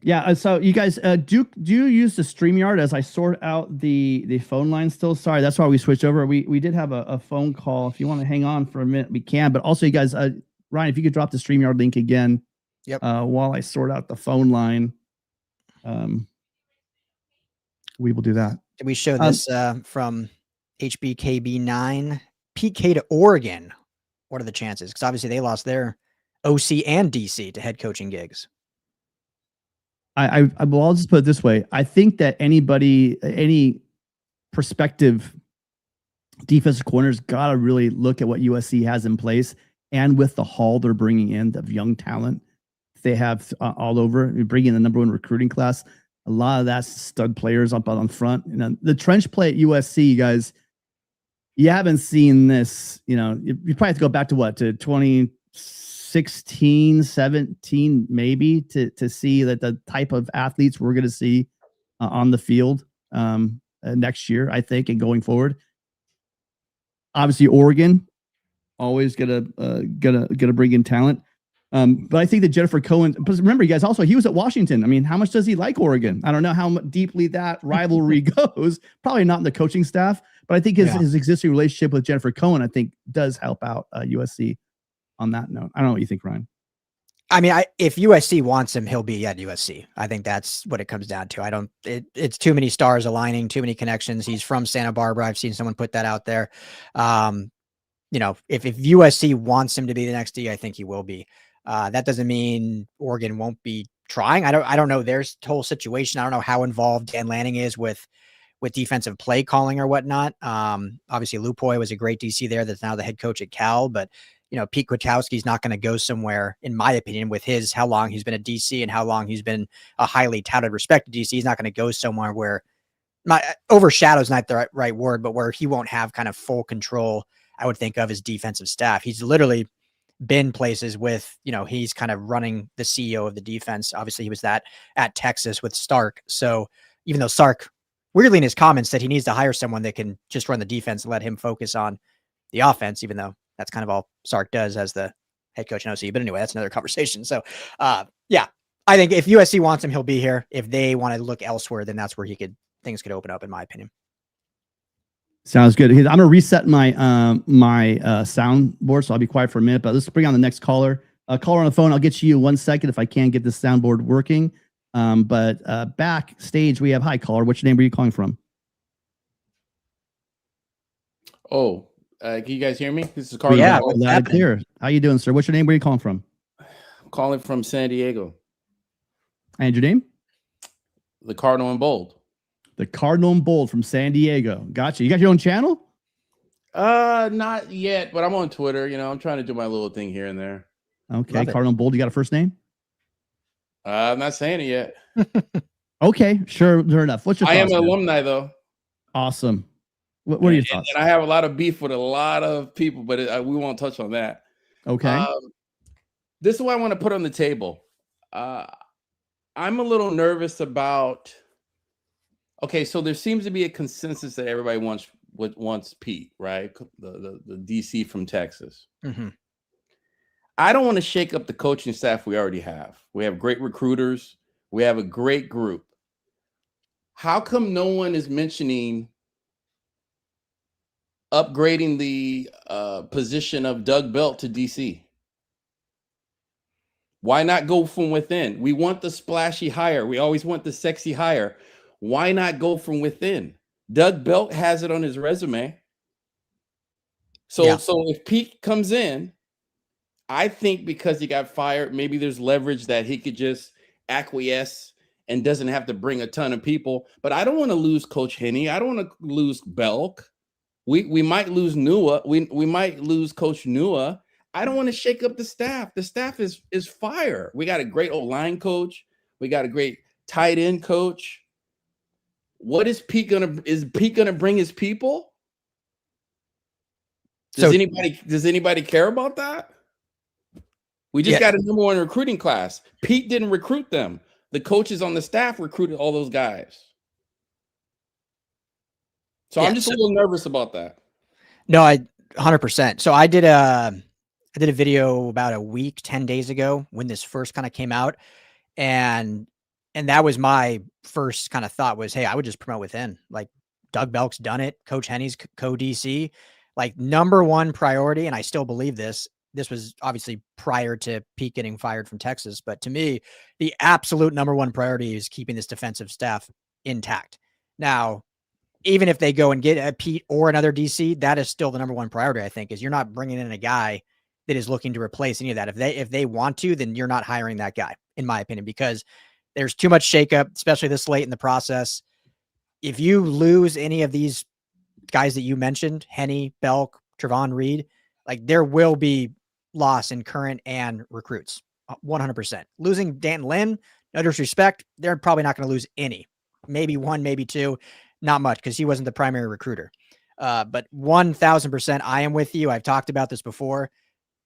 Yeah. So you guys, do you use the StreamYard as I sort out the phone line still? Sorry, that's why we switched over. We did have a phone call. If you want to hang on for a minute, we can. But also, you guys, Ryan, if you could drop the StreamYard link again. Yep. While I sort out the phone line, we will do that. Did we show this from HBKB9? PK to Oregon. What are the chances? Because obviously they lost their OC and DC to head coaching gigs. I'll just put it this way. I think that any prospective defensive corners got to really look at what USC has in place, and with the haul they're bringing in of young talent they have all over. Bringing in the number 1 recruiting class. A lot of that's stud players up on front. The trench play at USC, you guys, you haven't seen this. You probably have to go back to 2016, 17, maybe to see that the type of athletes we're going to see on the field next year, I think, and going forward. Obviously, Oregon always gonna bring in talent. But I think that Jennifer Cohen, but remember, you guys, also, he was at Washington. I mean, how much does he like Oregon? I don't know how deeply that rivalry goes. Probably not in the coaching staff, but I think his existing relationship with Jennifer Cohen, I think, does help out USC on that note. I don't know what you think, Ryan. I mean, if USC wants him, he'll be at USC. I think that's what it comes down to. It's too many stars aligning, too many connections. He's from Santa Barbara. I've seen someone put that out there. If USC wants him to be the next D, I think he will be. That doesn't mean Oregon won't be trying. I don't know their whole situation. I don't know how involved Dan Lanning is with defensive play calling or whatnot. Obviously Lupoy was a great DC there. That's now the head coach at Cal, but Pete Kwiatkowski is not going to go somewhere, in my opinion, with how long he's been a DC and how long he's been a highly touted, respected DC. He's not going to go somewhere where overshadow is not the right word, but where he won't have kind of full control, I would think, of his defensive staff. He's literally been places with, he's kind of running the CEO of the defense. Obviously he was that at Texas with Stark. So even though Stark weirdly in his comments said he needs to hire someone that can just run the defense and let him focus on the offense, even though that's kind of all Stark does as the head coach in OC. But anyway, that's another conversation. So yeah, I think if USC wants him, he'll be here. If they want to look elsewhere, then that's where things could open up, in my opinion. Sounds good. I'm gonna reset my soundboard, so I'll be quiet for a minute. But let's bring on the next caller. Caller on the phone. I'll get you 1 second if I can get this soundboard working. But backstage we have, hi caller. What's your name? Where are you calling from? Oh, can you guys hear me? This is Carl. Yeah, loud and clear. How you doing, sir? What's your name? Where are you calling from? I'm calling from San Diego. And your name? The Cardinal and Bold. The Cardinal and Bold from San Diego. Gotcha. You got your own channel? Not yet, but I'm on Twitter. I'm trying to do my little thing here and there. Okay, Cardinal and Bold. You got a first name? I'm not saying it yet. Okay, sure enough. What's your thoughts? I am an alumni, though. Awesome. What are your thoughts? And I have a lot of beef with a lot of people, but we won't touch on that. Okay. This is what I want to put on the table. I'm a little nervous about. Okay, so there seems to be a consensus that everybody wants Pete, right? The DC from Texas. Mm-hmm. I don't want to shake up the coaching staff we already have. We have great recruiters. We have a great group. How come no one is mentioning upgrading the position of Doug Belt to DC? Why not go from within? We want the splashy hire. We always want the sexy hire. Why not go from within? Doug Belt has it on his resume. So if Pete comes in, I think because he got fired, maybe there's leverage that he could just acquiesce and doesn't have to bring a ton of people. But I don't want to lose Coach Henne. I don't want to lose Belk. We might lose Nua. We might lose Coach Nua. I don't want to shake up the staff. The staff is fire. We got a great O-line coach. We got a great tight end coach. What is Pete gonna bring his people? Does anybody care about that? We just got a number 1 recruiting class. Pete didn't recruit them. The coaches on the staff recruited all those guys. So I'm just a little nervous about that. No, 100%. So I did a video about a week, 10 days ago when this first kind of came out. And that was my first kind of thought was, hey, I would just promote within. Like Doug Belk's done it. Coach Henne's co-DC. Like number 1 priority, and I still believe this. This was obviously prior to Pete getting fired from Texas. But to me, the absolute number 1 priority is keeping this defensive staff intact. Now, even if they go and get a Pete or another DC, that is still the number 1 priority, I think, is you're not bringing in a guy that is looking to replace any of that. If they want to, then you're not hiring that guy, in my opinion, because there's too much shakeup, especially this late in the process. If you lose any of these guys that you mentioned, Henne, Belk, Trevon Reed, like there will be loss in current and recruits, 100%. Losing Danton Lynn, no disrespect, they're probably not going to lose any. Maybe 1, maybe 2, not much because he wasn't the primary recruiter. But 1,000%, I am with you. I've talked about this before.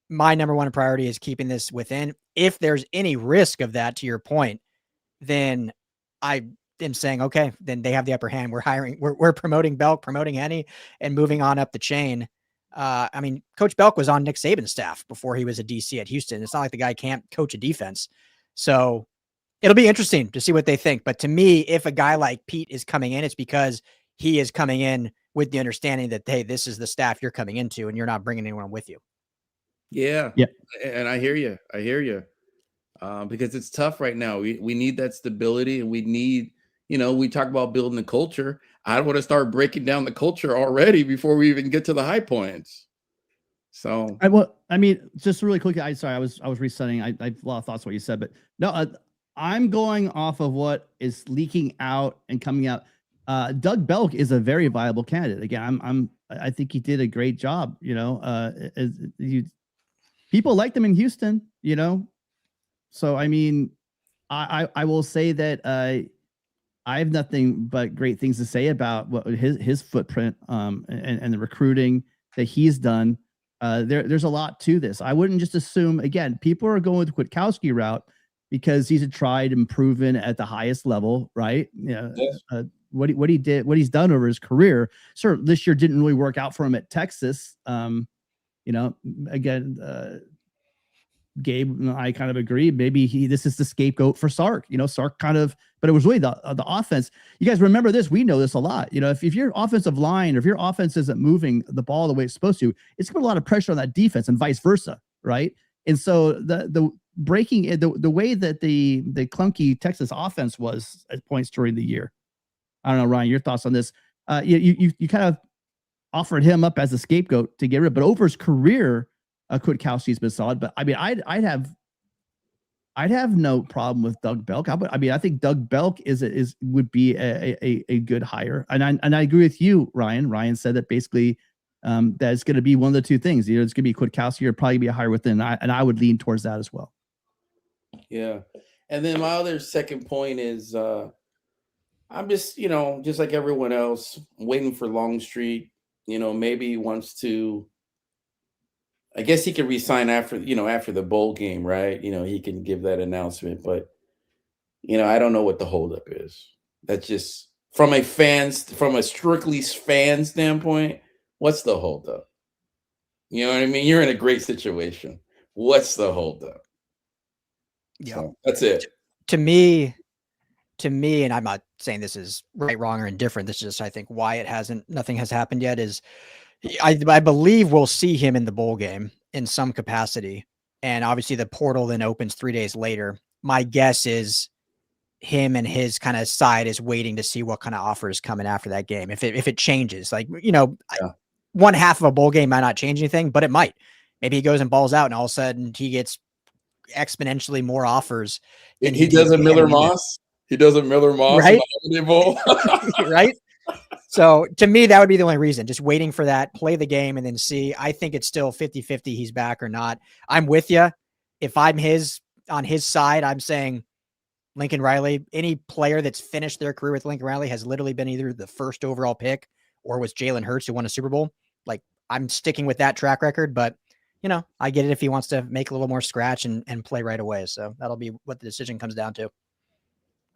My number 1 priority is keeping this within. If there's any risk of that, to your point, then I am saying, okay, then they have the upper hand. We're promoting Belk, promoting Henne, and moving on up the chain. I mean, Coach Belk was on Nick Saban's staff before he was a DC at Houston. It's not like the guy can't coach a defense. So it'll be interesting to see what they think. But to me, if a guy like Pete is coming in, it's because he is coming in with the understanding that, hey, this is the staff you're coming into and you're not bringing anyone with you. Yeah. And I hear you. Because it's tough right now. We need that stability, and we need, we talk about building the culture. I don't want to start breaking down the culture already before we even get to the high points. So just really quickly, I was resetting. I have a lot of thoughts on what you said, but no, I'm going off of what is leaking out and coming out. Doug Belk is a very viable candidate. Again, I think he did a great job. People liked him in Houston. So I mean, I will say that I have nothing but great things to say about what his footprint and the recruiting that he's done. There's a lot to this. I wouldn't just assume, again, people are going with the Kwiatkowski route because he's a tried and proven at the highest level, right? What he's done over his career. Sure, this year didn't really work out for him at Texas. Gabe and I kind of agree. Maybe this is the scapegoat for Sark. Sark kind of, but it was really the offense. You guys remember this? We know this a lot. If your offensive line or if your offense isn't moving the ball the way it's supposed to, it's put a lot of pressure on that defense and vice versa, right? And so the breaking the way that the clunky Texas offense was at points during the year. I don't know, Ryan, your thoughts on this? You kind of offered him up as a scapegoat to get rid of, but over his career, Kwiatkowski's been solid. But I mean, I'd have no problem with Doug Belk. I think Doug Belk would be a good hire, and I agree with you, Ryan. Ryan said that basically that it's going to be one of the two things. Either it's going to be Kwiatkowski or probably be a hire within. And I would lean towards that as well. Yeah, and then my other second point is I'm just just like everyone else waiting for Longstreet. Maybe he wants to. I guess he can resign after the bowl game, right? He can give that announcement, but I don't know what the holdup is. That's just from a strictly fan standpoint. What's the holdup? You know what I mean? You're in a great situation. What's the holdup? Yeah, so that's it. To me, and I'm not saying this is right, wrong, or indifferent. This is just, I think, why nothing has happened yet is. I believe we'll see him in the bowl game in some capacity. And obviously the portal then opens 3 days later. My guess is him and his kind of side is waiting to see what kind of offers coming after that game. If it changes, one half of a bowl game might not change anything, but it might. Maybe he goes and balls out and all of a sudden he gets exponentially more offers. He does a Miller Moss. He does a Miller Moss Right? in the Holiday Bowl. Right? So to me, that would be the only reason, just waiting for that, play the game, and then see. I think it's still 50-50 he's back or not. I'm with you. If I'm on his side, I'm saying Lincoln Riley. Any player that's finished their career with Lincoln Riley has literally been either the first overall pick or was Jalen Hurts, who won a Super Bowl. Like, I'm sticking with that track record, but I get it if he wants to make a little more scratch and play right away. So that'll be what the decision comes down to.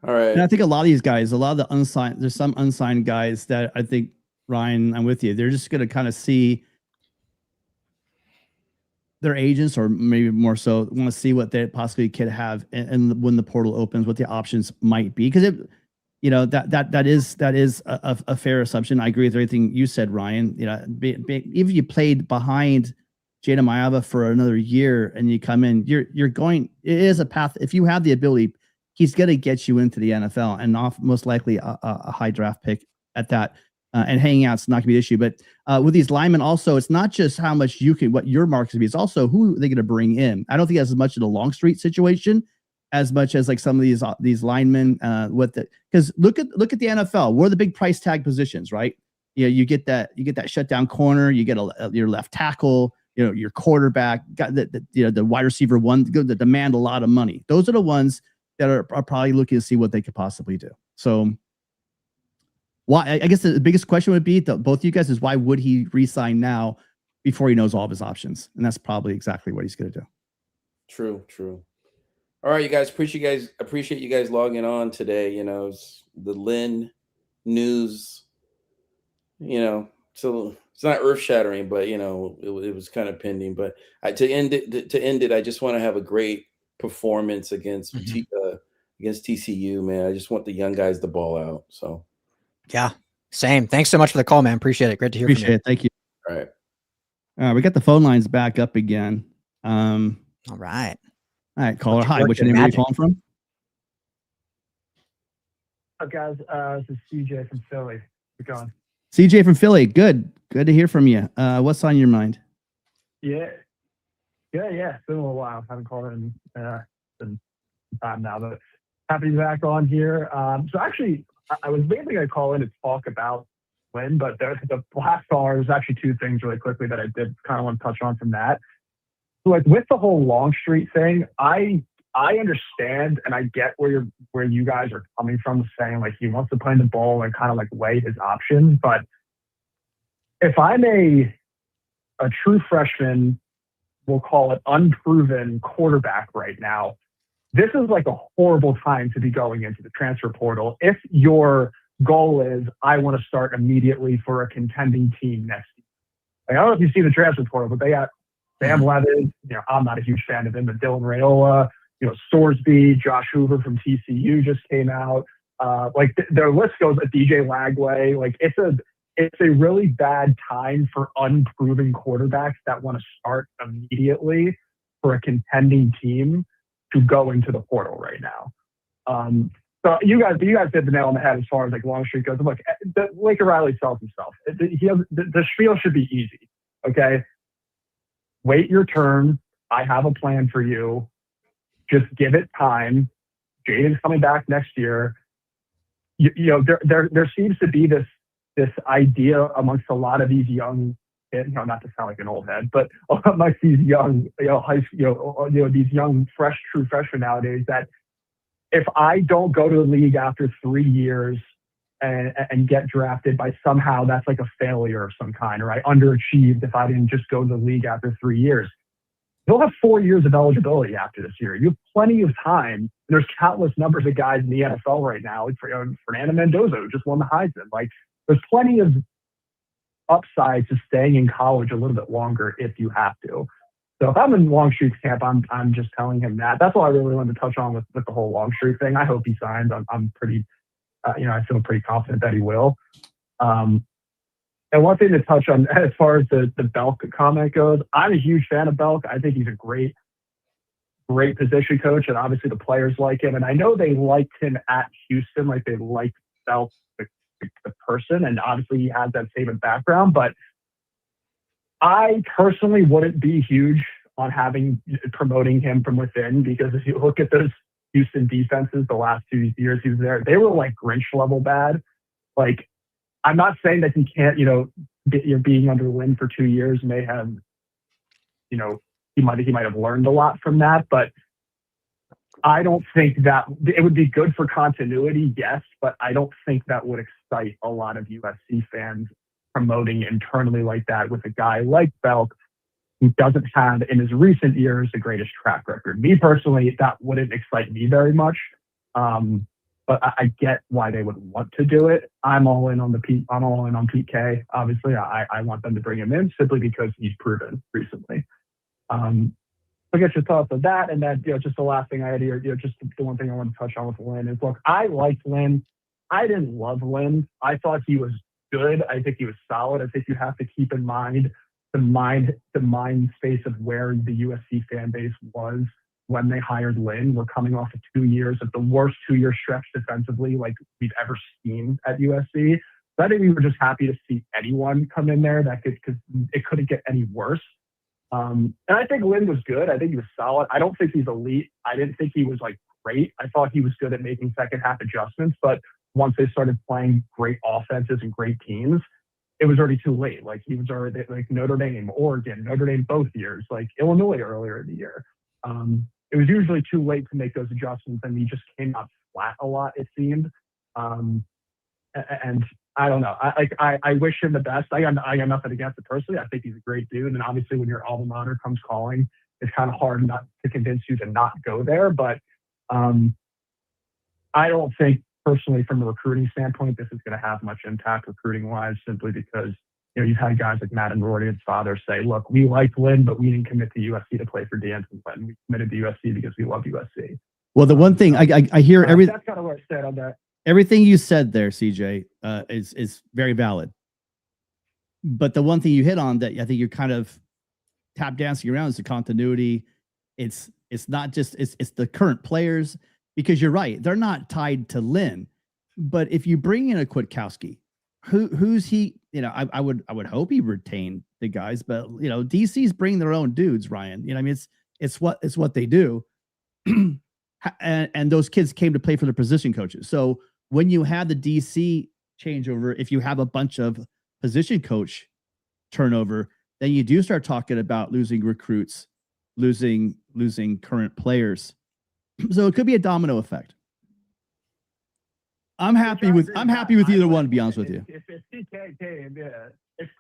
All right. And I think a lot of these guys, a lot of the unsigned, there's some unsigned guys that I think, Ryan, I'm with you. They're just going to kind of see their agents, or maybe more so, want to see what they possibly could have, and when the portal opens, what the options might be. Because that is a fair assumption. I agree with everything you said, Ryan. Even if you played behind Jada Maiava for another year and you come in, you're going. It is a path. If you have the ability, he's going to get you into the NFL, and most likely a high draft pick at that. And hanging out's not going to be the issue. But with these linemen, also, it's not just how much what your marks be. It's also who they're going to bring in. I don't think that's as much of the Longstreet situation as much as like some of these linemen. Because look at the NFL. What are the big price tag positions, right? You get that shutdown corner. You get your left tackle. Your quarterback. Got the wide receiver one that demand a lot of money. Those are the ones that are probably looking to see what they could possibly do. So, why? I guess the biggest question would be to both of you guys is, why would he re-sign now before he knows all of his options? And that's probably exactly what he's going to do. True. All right, you guys. Appreciate you guys logging on today. It's the Lynn news. So it's not earth shattering, but it was kind of pending. But to end it, I just want to have a great performance against TCU, man. I just want the young guys to ball out. So yeah, same. Thanks so much for the call, man. Appreciate it. Great to hear from you. It. Thank you. All right. We got the phone lines back up again. All right, caller. Hi, what's your name? Where are you calling from? Up, guys? This is CJ from Philly. How's it going? CJ from Philly. Good to hear from you. What's on your mind? Yeah. It's been a little while. Haven't called in some time now, but happy to be back on here. So actually, I was mainly going to call in to talk about Lynn, but the last caller, there's actually two things really quickly that I did kind of want to touch on from that. So like with the whole Longstreet thing, I understand and I get where you guys are coming from, saying like he wants to play in the bowl and kind of like weigh his options. But if I'm a true freshman, we'll call it unproven quarterback right now, this is like a horrible time to be going into the transfer portal. If your goal is, I want to start immediately for a contending team next year. Like, I don't know if you see the transfer portal, but they got Sam Levis. I'm not a huge fan of him, but Dylan Raiola, Sorsby, Josh Hoover from TCU just came out. Their list goes at DJ Lagway. Like it's a really bad time for unproven quarterbacks that want to start immediately for a contending team to go into the portal right now. So you guys hit the nail on the head as far as like Longstreet goes. Look, Lincoln Riley sells himself. The spiel should be easy. Okay, wait your turn. I have a plan for you. Just give it time. Jaden's coming back next year. There seems to be this idea amongst a lot of these young, not to sound like an old head, but amongst these young, these young true freshmen nowadays, that if I don't go to the league after 3 years and get drafted by somehow, that's like a failure of some kind, or I underachieved if I didn't just go to the league after 3 years. You'll have 4 years of eligibility after this year. You have plenty of time. There's countless numbers of guys in the NFL right now. Like Fernando Mendoza, who just won the Heisman. Like, there's plenty of upside to staying in college a little bit longer if you have to. So if I'm in Longstreet's camp, I'm just telling him that. That's all I really wanted to touch on with the whole Longstreet thing. I hope he signs. I'm pretty, I feel pretty confident that he will. And one thing to touch on as far as the Belk comment goes, I'm a huge fan of Belk. I think he's a great position coach, and obviously the players like him. And I know they liked him at Houston, like they liked Belk, the person, and obviously he has that same background. But I personally wouldn't be huge on promoting him from within, because if you look at those Houston defenses the last 2 years he was there, they were like Grinch level bad. Like, I'm not saying that he can't, being under Lynn for 2 years may have, he might have learned a lot from that, but I don't think that it would be good for continuity, yes, but I don't think that would excite a lot of USC fans promoting internally like that with a guy like Belk, who doesn't have in his recent years the greatest track record. Me personally, that wouldn't excite me very much. But I get why they would want to do it. I'm all in on PK. Obviously, I want them to bring him in simply because he's proven recently. I guess your thoughts on that, and then just the last thing I had here, just the one thing I want to touch on with Lynn is, look, I liked Lynn. I didn't love Lynn. I thought he was good. I think he was solid. I think you have to keep in mind the mind space of where the USC fan base was when they hired Lynn. We're coming off of 2 years of the worst 2-year stretch defensively like we've ever seen at USC. So I think we were just happy to see anyone come in there because it couldn't get any worse. And I think Lynn was good. I think he was solid. I don't think he's elite. I didn't think he was like great. I thought he was good at making second half adjustments, but once they started playing great offenses and great teams, it was already too late. Like, he was already like Notre Dame, Oregon, Notre Dame both years, like Illinois earlier in the year. It was usually too late to make those adjustments, and he just came out flat a lot, it seemed. And I don't know. I wish him the best. I got nothing against it personally. I think he's a great dude. And obviously, when your alma mater comes calling, it's kind of hard not to convince you to not go there. But I don't think personally, from a recruiting standpoint, this is going to have much impact recruiting wise, simply because you've had guys like Matt and Rory's father say, "Look, we liked Lynn, but we didn't commit to USC to play for Danton Lynn. We committed to USC because we love USC." Well, the one thing I hear everything. That's kind of where I stand on that. Everything you said there, CJ, is very valid. But the one thing you hit on that I think you're kind of tap dancing around is the continuity. It's not just it's the current players, because you're right, they're not tied to Lynn. But if you bring in a Kwiatkowski, who's he? I would hope he retained the guys, but DC's bring their own dudes, Ryan. I mean, it's what they do. And those kids came to play for the position coaches. So when you have the DC changeover, if you have a bunch of position coach turnover, then you do start talking about losing recruits, losing current players. So it could be a domino effect. I'm happy with either one, to be honest with you. If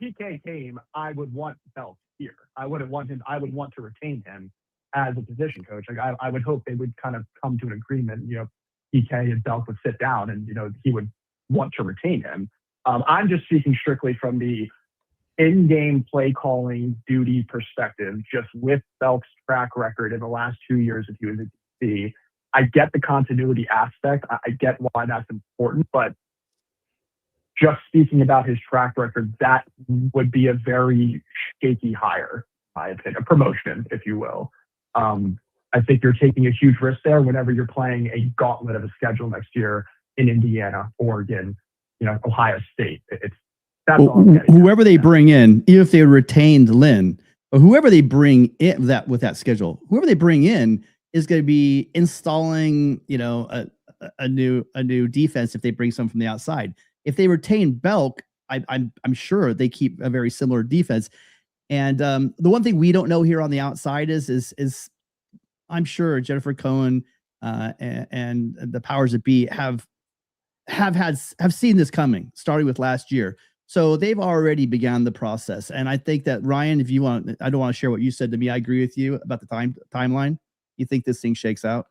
PK came, I would want Belk here. I wouldn't want him. I would want to retain him as a position coach. Like, I would hope they would kind of come to an agreement. PK and Belk would sit down, and he would want to retain him. I'm just speaking strictly from the in-game play calling duty perspective. Just with Belk's track record in the last 2 years, if he was at DC, I get the continuity aspect. I get why that's important, but just speaking about his track record, that would be a very shaky hire, in my opinion, a promotion, if you will. I think you're taking a huge risk there whenever you're playing a gauntlet of a schedule next year in Indiana, Oregon, Ohio State. That's all I'm getting whoever they bring in, even if they retained Lynn, or whoever they bring in with that schedule, whoever they bring in is going to be installing, a new defense if they bring someone from the outside. If they retain Belk, I'm sure they keep a very similar defense. And the one thing we don't know here on the outside is I'm sure Jennifer Cohen and the powers that be have seen this coming, starting with last year. So they've already begun the process. And I think that, Ryan, if you want, I don't want to share what you said to me. I agree with you about the timeline. You think this thing shakes out?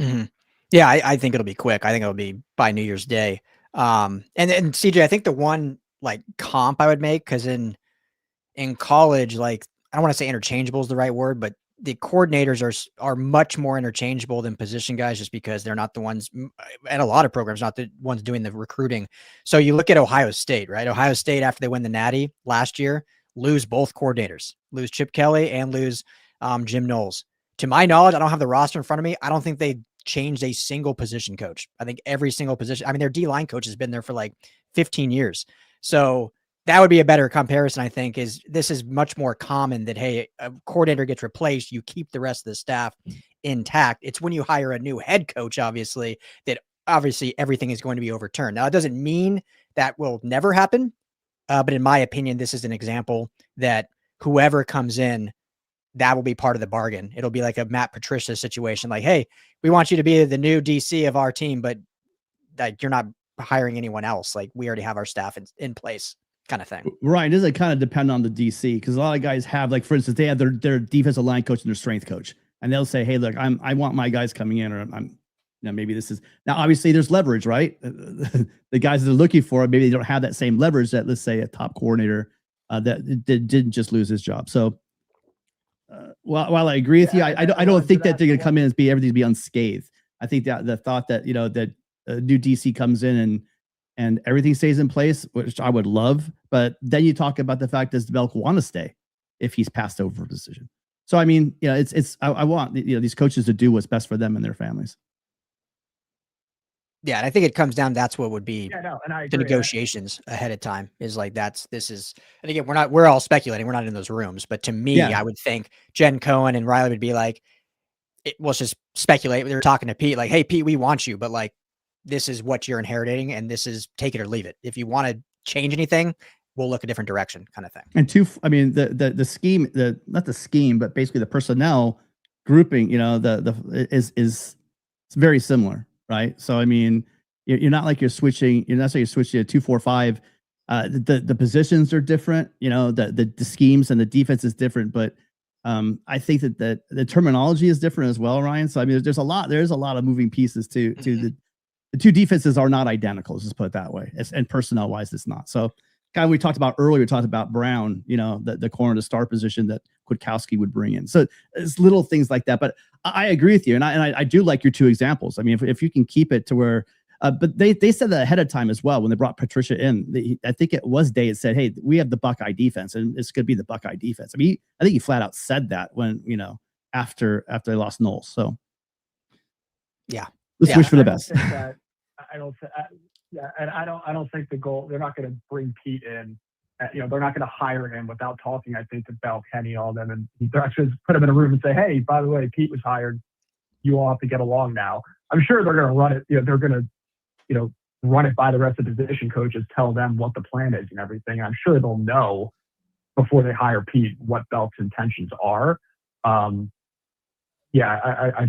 Mm-hmm. Yeah, I think it'll be quick. I think it'll be by New Year's Day. And CJ, I think the one comp I would make, because in college, I don't want to say interchangeable is the right word, but the coordinators are much more interchangeable than position guys, just because they're not the ones, and a lot of programs, not the ones doing the recruiting. So you look at Ohio State, right? Ohio State, after they win the Natty last year, lose both coordinators, lose Chip Kelly and lose Jim Knowles. To my knowledge, I don't have the roster in front of me. I don't think they changed a single position coach. I think every single position, their D-line coach has been there for 15 years. So that would be a better comparison, I think. This is much more common that, hey, a coordinator gets replaced, you keep the rest of the staff. intact. It's when you hire a new head coach, obviously, that obviously everything is going to be overturned. Now, it doesn't mean that will never happen. But in my opinion, this is an example that whoever comes in, that will be part of the bargain. It'll be like a Matt Patricia situation. Like, hey, we want you to be the new DC of our team, but like you're not hiring anyone else. Like we already have our staff in place, kind of thing. Right. Does it kind of depend on the DC? Because a lot of guys have, like, for instance, they have their defensive line coach and their strength coach, and they'll say, hey, look, I want my guys coming in, or I'm maybe this is now. Obviously, there's leverage, right? The guys that are looking for it, maybe they don't have that same leverage that, let's say, a top coordinator that didn't just lose his job. So. While I agree with you, I don't think that they're going to come in and everything to be unscathed. I think that the thought that, that a new DC comes in and everything stays in place, which I would love. But then you talk about the fact, does Belk want to stay if he's passed over a decision? So, I mean, I want, these coaches to do what's best for them and their families. Yeah, and I think it comes down. That's what would be and I the agree. negotiations ahead of time. Is like this is. And again, we're all speculating. We're not in those rooms. But to me, I would think Jen Cohen and Riley would be like, let's just speculate. They're talking to Pete, like, hey, Pete, we want you, but like, this is what you're inheriting, and this is take it or leave it. If you want to change anything, we'll look a different direction, kind of thing. And the scheme, not the scheme, but basically the personnel grouping, is very similar. Right. So, I mean, you're not like you're switching to 2-4-5. The positions are different, the schemes and the defense is different, but I think that the terminology is different as well, Ryan. So, I mean, there's a lot of moving pieces to the two defenses are not identical. Let's just put it that way. And personnel wise, it's not. So kind of, we talked about earlier, we talked about Brown, the corner to star position that Kwiatkowski would bring in. So it's little things like that, but I agree with you. And I do like your two examples. I mean, if you can keep it to where, but they said that ahead of time as well, when they brought Patricia in, I think it was Day, it said, hey, we have the Buckeye defense and it's going to be the Buckeye defense. I mean, I think he flat out said that when, after they lost Knowles. So yeah, let's wish for the best. I don't think the goal, they're not going to bring Pete in. They're not going to hire him without talking, I think, to Belk, Henny, all of them. And they're actually just put him in a room and say, hey, by the way, Pete was hired. You all have to get along now. I'm sure they're going to run it. They're going to, run it by the rest of the position coaches, tell them what the plan is and everything. I'm sure they'll know before they hire Pete what Belk's intentions are. I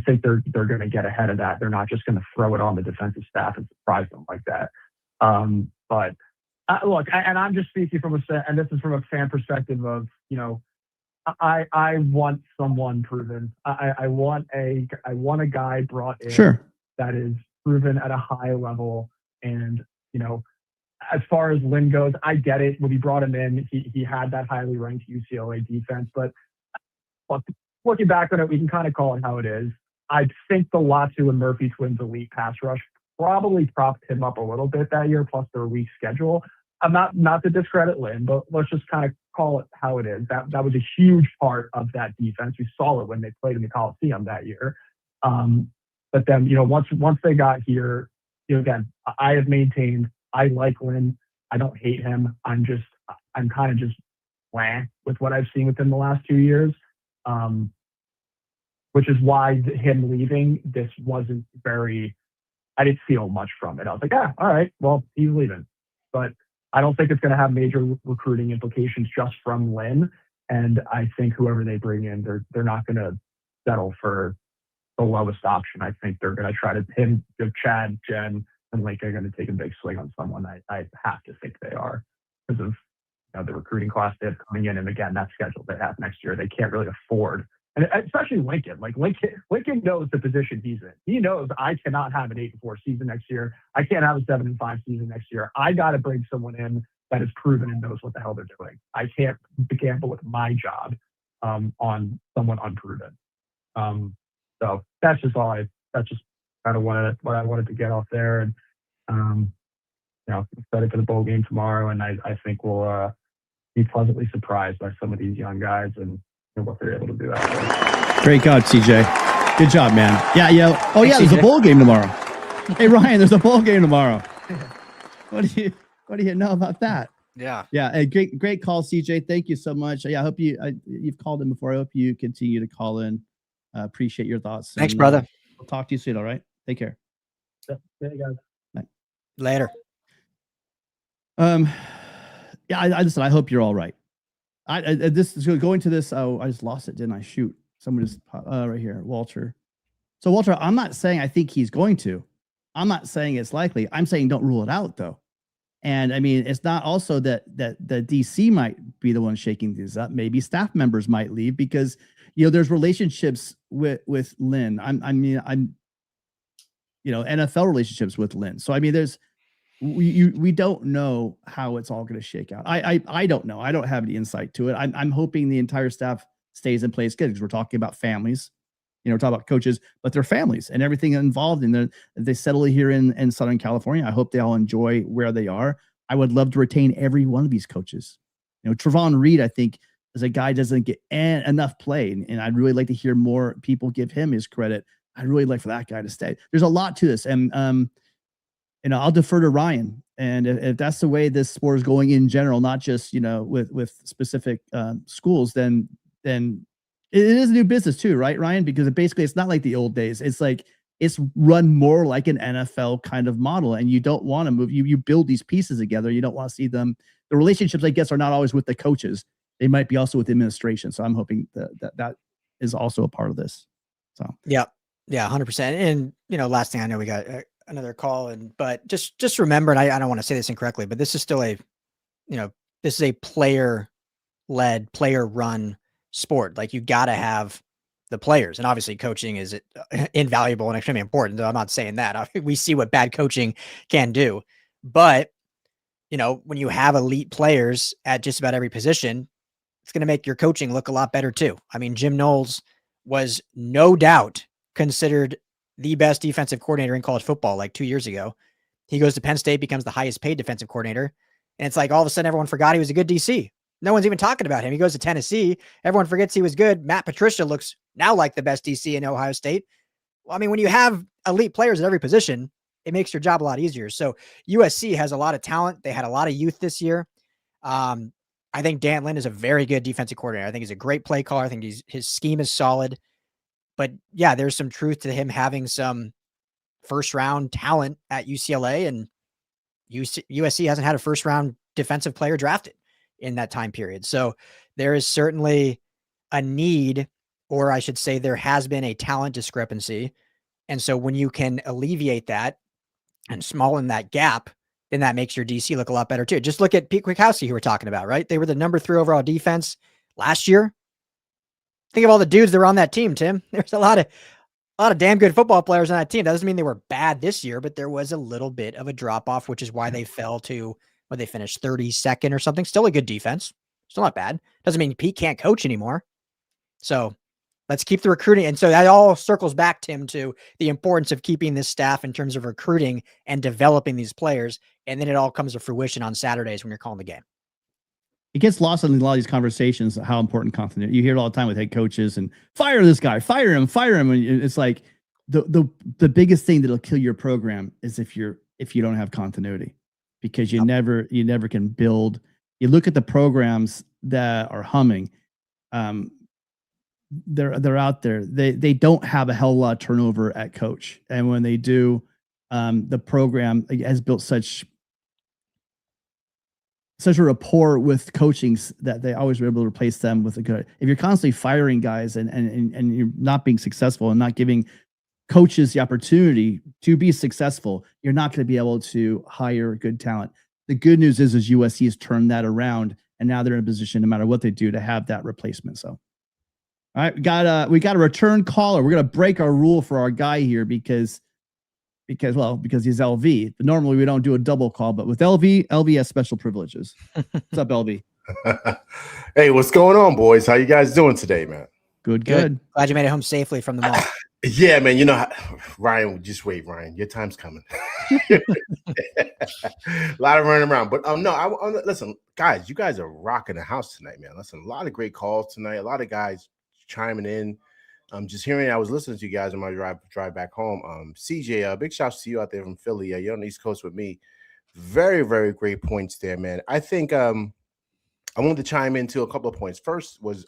think they're going to get ahead of that. They're not just going to throw it on the defensive staff and surprise them like that. Look, and I'm just speaking and this is from a fan perspective of, I want someone proven. I want a guy brought in that is proven at a high level. And, as far as Lynn goes, I get it. When we brought him in, he had that highly ranked UCLA defense. But looking back on it, we can kind of call it how it is. I think the Latu and Murphy twins elite pass rush probably propped him up a little bit that year, plus their weak schedule. I'm not to discredit Lynn, but let's just kind of call it how it is. That was a huge part of that defense. We saw it when they played in the Coliseum that year. But then, once they got here, again, I have maintained I like Lynn. I don't hate him. I'm kind of just blah with what I've seen within the last 2 years. Which is why him leaving, this wasn't I didn't feel much from it. I was like, all right, well, he's leaving. But I don't think it's going to have major recruiting implications just from Lynn. And I think whoever they bring in, they're not going to settle for the lowest option. I think they're going to try to Chad, Jen, and Lincoln are going to take a big swing on someone. I have to think they are because of the recruiting class they have coming in. And again, that schedule they have next year, they can't really afford. And especially Lincoln. Like Lincoln knows the position he's in. He knows I cannot have an 8-4 season next year. I can't have a 7-5 season next year. I got to bring someone in that is proven and knows what the hell they're doing. I can't gamble with my job on someone unproven. So that's just kind of what I wanted to get off there. And excited for the bowl game tomorrow. And I think we'll be pleasantly surprised by some of these young guys and what they're able to do out there. Great God, CJ. Good job, man. Yeah. Oh, yeah, there's a bowl game tomorrow. Hey, Ryan, there's a bowl game tomorrow. What do you know about that? Yeah. Yeah. Hey, great call, CJ. Thank you so much. Yeah, I hope you've called in before. I hope you continue to call in. Appreciate your thoughts. Thanks, and, brother. We'll talk to you soon. All right. Take care. Yeah, guys. Later. Yeah, I listen. I hope you're all right. This is going to this. Oh, I just lost it, didn't I? Shoot, someone just right here, Walter. So Walter, I'm not saying I think he's going to. I'm not saying it's likely. I'm saying don't rule it out though. And I mean, it's not also that the DC might be the one shaking these up. Maybe staff members might leave because there's relationships with Lynn. I'm NFL relationships with Lynn. So I mean, we don't know how it's all going to shake out. I don't know. I don't have any insight to it. I'm hoping the entire staff stays in place good because we're talking about families. We're talking about coaches, but they're families and everything involved in there. They settle here in Southern California. I hope they all enjoy where they are. I would love to retain every one of these coaches. Trevon Reed, I think, as a guy doesn't get enough play, and I'd really like to hear more people give him his credit. I'd really like for that guy to stay. There's a lot to this, and I'll defer to Ryan. And if that's the way this sport is going in general, not just with specific schools, then it is a new business too, right, Ryan? Because basically it's not like the old days. It's like it's run more like an NFL kind of model, and you don't want to move. You build these pieces together. You don't want to see them. The relationships, I guess, are not always with the coaches. They might be also with the administration. So I'm hoping that is also a part of this. So yeah, 100%. And last thing, I know we got another call, but just remember, and I don't want to say this incorrectly, but this is still this is a player-led, player-run sport. Like, you got to have the players, and obviously coaching is invaluable and extremely important. Though I'm not saying that. We see what bad coaching can do, but when you have elite players at just about every position, it's going to make your coaching look a lot better too. I mean, Jim Knowles was no doubt considered the best defensive coordinator in college football like 2 years ago. He goes to Penn State, becomes the highest paid defensive coordinator. And it's like all of a sudden everyone forgot he was a good DC. No one's even talking about him. He goes to Tennessee. Everyone forgets he was good. Matt Patricia looks now like the best DC in Ohio State. Well, I mean, when you have elite players at every position, it makes your job a lot easier. So USC has a lot of talent. They had a lot of youth this year. I think Danton Lynn is a very good defensive coordinator. I think he's a great play caller. I think his scheme is solid. But yeah, there's some truth to him having some first round talent at UCLA, and USC hasn't had a first round defensive player drafted in that time period. So there is certainly a need, or I should say there has been a talent discrepancy. And so when you can alleviate that and smallen that gap, then that makes your DC look a lot better too. Just look at Pete Kwiatkowski, who we're talking about, right? They were the number 3 overall defense last year. Think of all the dudes that were on that team, Tim. There's a lot of damn good football players on that team. That doesn't mean they were bad this year, but there was a little bit of a drop off, which is why they fell to where they finished 32nd or something. Still a good defense. Still not bad. Doesn't mean Pete can't coach anymore. So let's keep the recruiting. And so that all circles back, Tim, to the importance of keeping this staff in terms of recruiting and developing these players. And then it all comes to fruition on Saturdays when you're calling the game. It gets lost in a lot of these conversations, how important continuity. You hear it all the time with head coaches and fire this guy, fire him. And it's like the biggest thing that'll kill your program is if you don't have continuity, because you never can build. You look at the programs that are humming. They're out there. They don't have a hell of a lot of turnover at coach. And when they do, the program has built such a rapport with coachings that they always were able to replace them with a good. If you're constantly firing guys and you're not being successful and not giving coaches the opportunity to be successful, you're not going to be able to hire good talent. The good news is USC has turned that around, and now they're in a position, no matter what they do, to have that replacement. So, all right, we got a return caller. We're going to break our rule for our guy here because he's LV. But normally we don't do a double call, but with LV has special privileges. What's up, LV? Hey, what's going on, boys? How you guys doing today, man? Good. Glad you made it home safely from the mall. Yeah, man. Ryan, just wait, Ryan. Your time's coming. A lot of running around, but no. Listen, guys. You guys are rocking the house tonight, man. Listen, a lot of great calls tonight. A lot of guys chiming in. Just hearing, I was listening to you guys on my drive back home. CJ, big shouts to you out there from Philly. You're on the East Coast with me. Very, very great points there, man. I think I wanted to chime into a couple of points. First was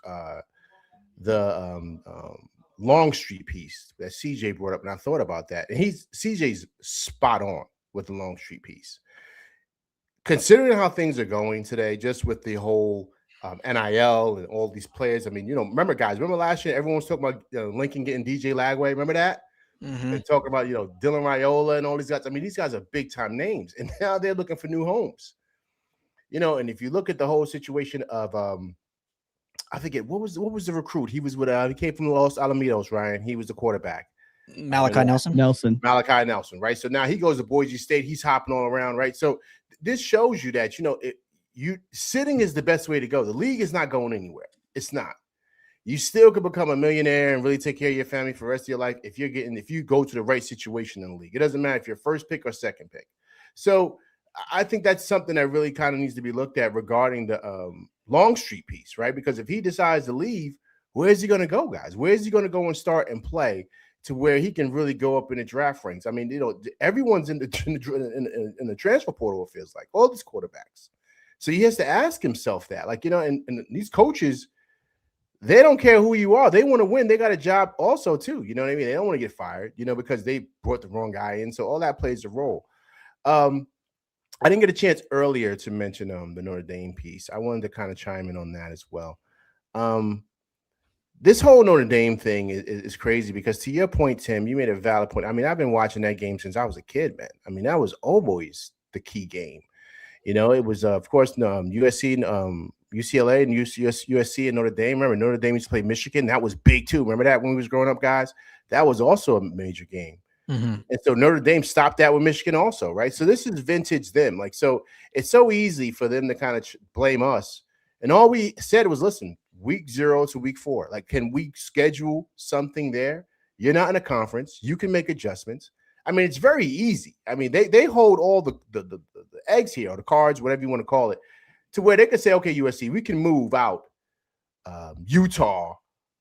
the Longstreet piece that CJ brought up, and I thought about that. And CJ's spot on with the Longstreet piece. Considering how things are going today, just with the whole NIL and all these players. I mean, remember, guys, last year everyone was talking about Lincoln getting DJ Lagway. Remember that? Mm-hmm. And talking about Dylan Raiola and all these guys. I mean, these guys are big time names, and now they're looking for new homes. And if you look at the whole situation of I forget what was the recruit. He was with he came from Los Alamitos, Ryan. He was the quarterback. Malachi Nelson, right? So now he goes to Boise State. He's hopping all around, right? So this shows you that sitting is the best way to go. The league is not going anywhere. It's not. You still could become a millionaire and really take care of your family for the rest of your life if you go to the right situation in the league. It doesn't matter if you're first pick or second pick. So I think that's something that really kind of needs to be looked at regarding the Longstreet piece, right? Because if he decides to leave, where is he going to go, guys? Where is he going to go and start and play to where he can really go up in the draft ranks? I mean, everyone's in the transfer portal, it feels like, all these quarterbacks. So he has to ask himself that, and these coaches, they don't care who you are. They want to win. They got a job also too. You know what I mean? They don't want to get fired, because they brought the wrong guy in. So all that plays a role. I didn't get a chance earlier to mention the Notre Dame piece. I wanted to kind of chime in on that as well. This whole Notre Dame thing is crazy because, to your point, Tim, you made a valid point. I mean, I've been watching that game since I was a kid, man. I mean, that was always the key game. It was, of course, USC, UCLA, and USC and Notre Dame. Remember, Notre Dame used to play Michigan. That was big, too. Remember that when we was growing up, guys? That was also a major game. Mm-hmm. And so Notre Dame stopped that with Michigan also, right? So this is vintage them. So it's so easy for them to kind of blame us. And all we said was, listen, week 0 to week 4, can we schedule something there? You're not in a conference. You can make adjustments. I mean, it's very easy. I mean, they hold all the eggs here, or the cards, whatever you want to call it, to where they can say, okay, USC, we can move out Utah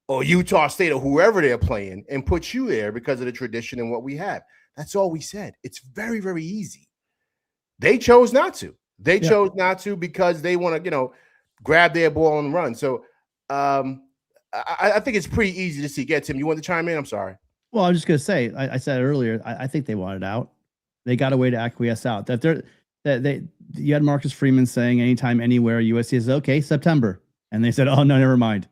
or Utah State or whoever they're playing and put you there because of the tradition and what we have. That's all we said. It's very, very easy. They chose not to. They chose not to because they want to, grab their ball and run. So I think it's pretty easy to see. Tim, you want to chime in? I'm sorry. Well, I was just going to say, I said earlier, I think they wanted out. They got a way to acquiesce out. You had Marcus Freeman saying anytime, anywhere, USC is okay, September. And they said, oh, no, never mind.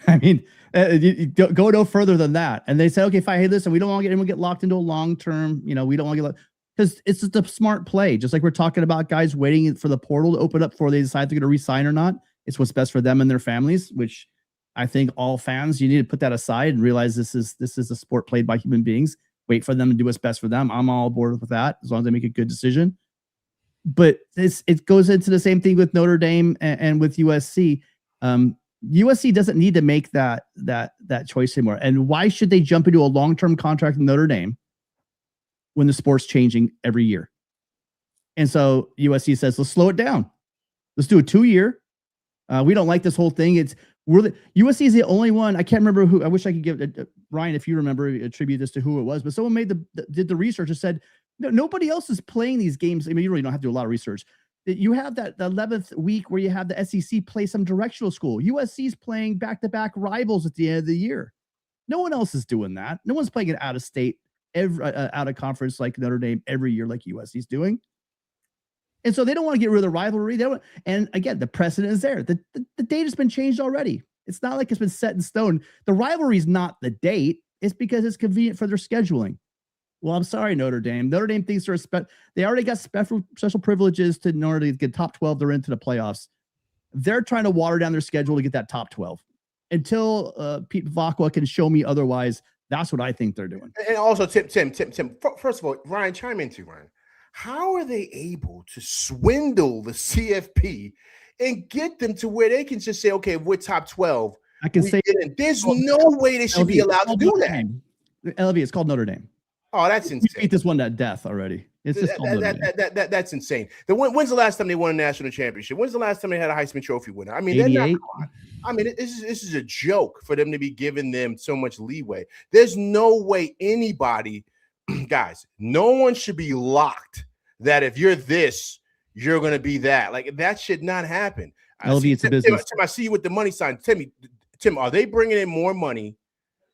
I mean, you go no further than that. And they said, okay, fine. Hey, listen, we don't want to get anyone get locked into a long-term, we don't want to get because it's just a smart play. Just like we're talking about guys waiting for the portal to open up before they decide they're going to re-sign or not. It's what's best for them and their families, which I think all fans, you need to put that aside and realize this is a sport played by human beings. Wait for them to do what's best for them. I'm all aboard with that as long as they make a good decision. But it goes into the same thing with Notre Dame and with USC. USC doesn't need to make that choice anymore. And why should they jump into a long-term contract with Notre Dame when the sport's changing every year? And so USC says, let's slow it down. Let's do a 2-year. We don't like this whole thing. USC is the only one. I can't remember who. I wish I could give Ryan, if you remember, attribute this to who it was. But someone did the research and said, no, nobody else is playing these games. I mean, you really don't have to do a lot of research. You have the 11th week where you have the SEC play some directional school. USC is playing back-to-back rivals at the end of the year. No one else is doing that. No one's playing it out of state, out of conference like Notre Dame every year like USC is doing. And so they don't want to get rid of the rivalry. And again, the precedent is there. The date has been changed already. It's not like it's been set in stone. The rivalry is not the date. It's because it's convenient for their scheduling. Well, I'm sorry, Notre Dame. Notre Dame thinks they already got special privileges to in order to get top 12. They're into the playoffs. They're trying to water down their schedule to get that top 12. Until Pete Vacqua can show me otherwise, that's what I think they're doing. And also, Tim. First of all, Ryan, chime in too, Ryan. How are they able to swindle the CFP and get them to where they can just say, okay, we're top 12? I can say there's no way they should be allowed to do that. LV, it's called Notre Dame. Oh, that's insane. We beat this one to death already. It's just that's insane. When's the last time they won a national championship? When's the last time they had a Heisman Trophy winner? I mean, they're not. I mean, this is a joke for them to be giving them so much leeway. There's no way anybody, guys, no one should be locked that if you're this, you're going to be that. Like, that should not happen. LV, it's a business. Tim, I see you with the money sign. Tim, are they bringing in more money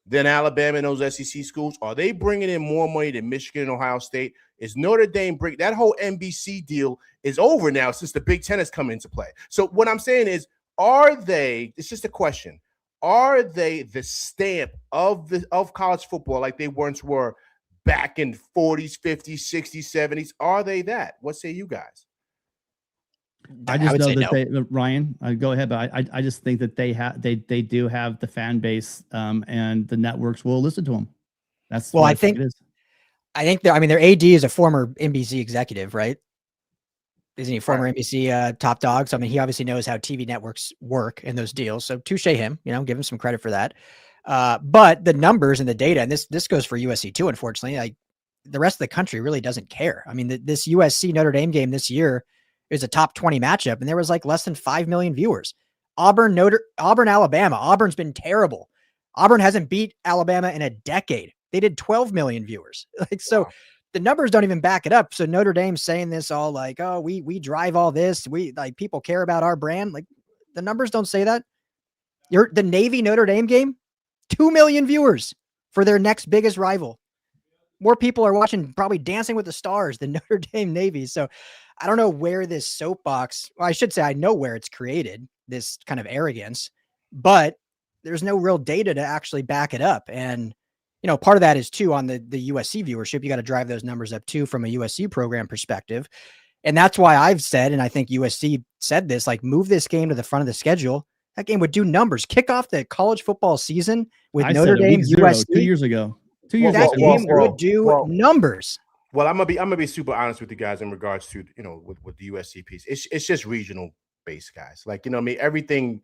than Alabama and those SEC schools? Are they bringing in more money than Michigan and Ohio State? Is Notre Dame break that whole NBC deal is over now since the Big Ten has come into play? So what I'm saying is, are they? It's just a question. Are they the stamp of college football like they once were back in 40s, 50s, 60s, 70s? Are they that? What say you guys? I just know that no. Ryan, go ahead, but I just think that they do have the fan base, and the networks will listen to them. That's well, I think their AD is a former NBC executive, right? Isn't he a former NBC top dog? So I mean, he obviously knows how TV networks work in those deals. So touche him, give him some credit for that. But the numbers and the data, and this goes for USC too, unfortunately, like the rest of the country really doesn't care. I mean, this USC Notre Dame game this year is a top 20 matchup, and there was like less than 5 million viewers. Auburn, Alabama. Auburn's been terrible. Auburn hasn't beat Alabama in a decade. They did 12 million viewers. So the numbers don't even back it up. So Notre Dame saying this all like, oh, we drive all this. We like people care about our brand. Like the numbers don't say that. The Navy Notre Dame game, 2 million viewers for their next biggest rival. More people are watching probably Dancing with the Stars than Notre Dame Navy. So I don't know where this soapbox, well, I should say I know where it's created, this kind of arrogance, but there's no real data to actually back it up. And part of that is too on the USC viewership. You got to drive those numbers up too from a USC program perspective. And that's why I've said, and I think USC said this, like move this game to the front of the schedule. That game would do numbers. Kick off the college football season with Notre Dame USC 2 years ago. That game would do numbers. Well, I'm gonna be super honest with you guys in regards to with the USC piece. It's just regional based, guys. Like everything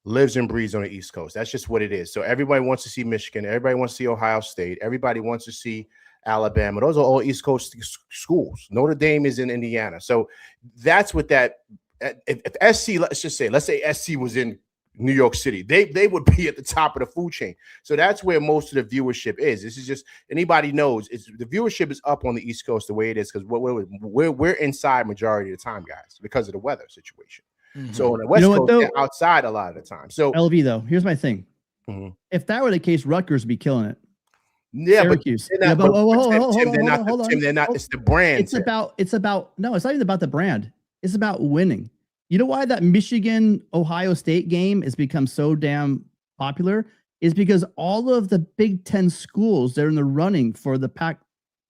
lives and breathes on the East Coast. That's just what it is. So everybody wants to see Michigan. Everybody wants to see Ohio State. Everybody wants to see Alabama. Those are all East Coast schools. Notre Dame is in Indiana. So that's what that. If SC, let's say SC was in New York City, they would be at the top of the food chain. So that's where most of the viewership is. This is just anybody knows the viewership is up on the East Coast the way it is because we're inside majority of the time, guys, because of the weather situation. Mm-hmm. So on the West Coast, they're outside a lot of the time. So LV though, here's my thing. Mm-hmm. If that were the case, Rutgers would be killing it. Yeah, Syracuse. But they're not. It's the brand. It's about no. It's not even about the brand. It's about winning. You know why that Michigan-Ohio State game has become so damn popular is because all of the Big Ten schools that are in the running for the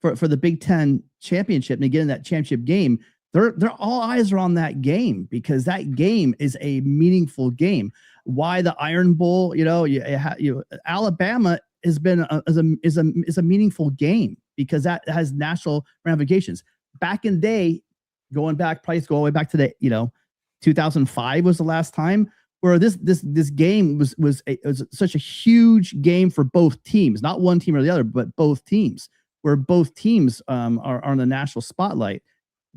for the Big Ten championship and get in that championship game, they're all eyes are on that game because that game is a meaningful game. Why the Iron Bowl? Alabama has been is a meaningful game because that has national ramifications. Back in the day, going back all the way back to the 2005 was the last time where this game was such a huge game for both teams, not one team or the other, but both teams, where both teams are on the national spotlight.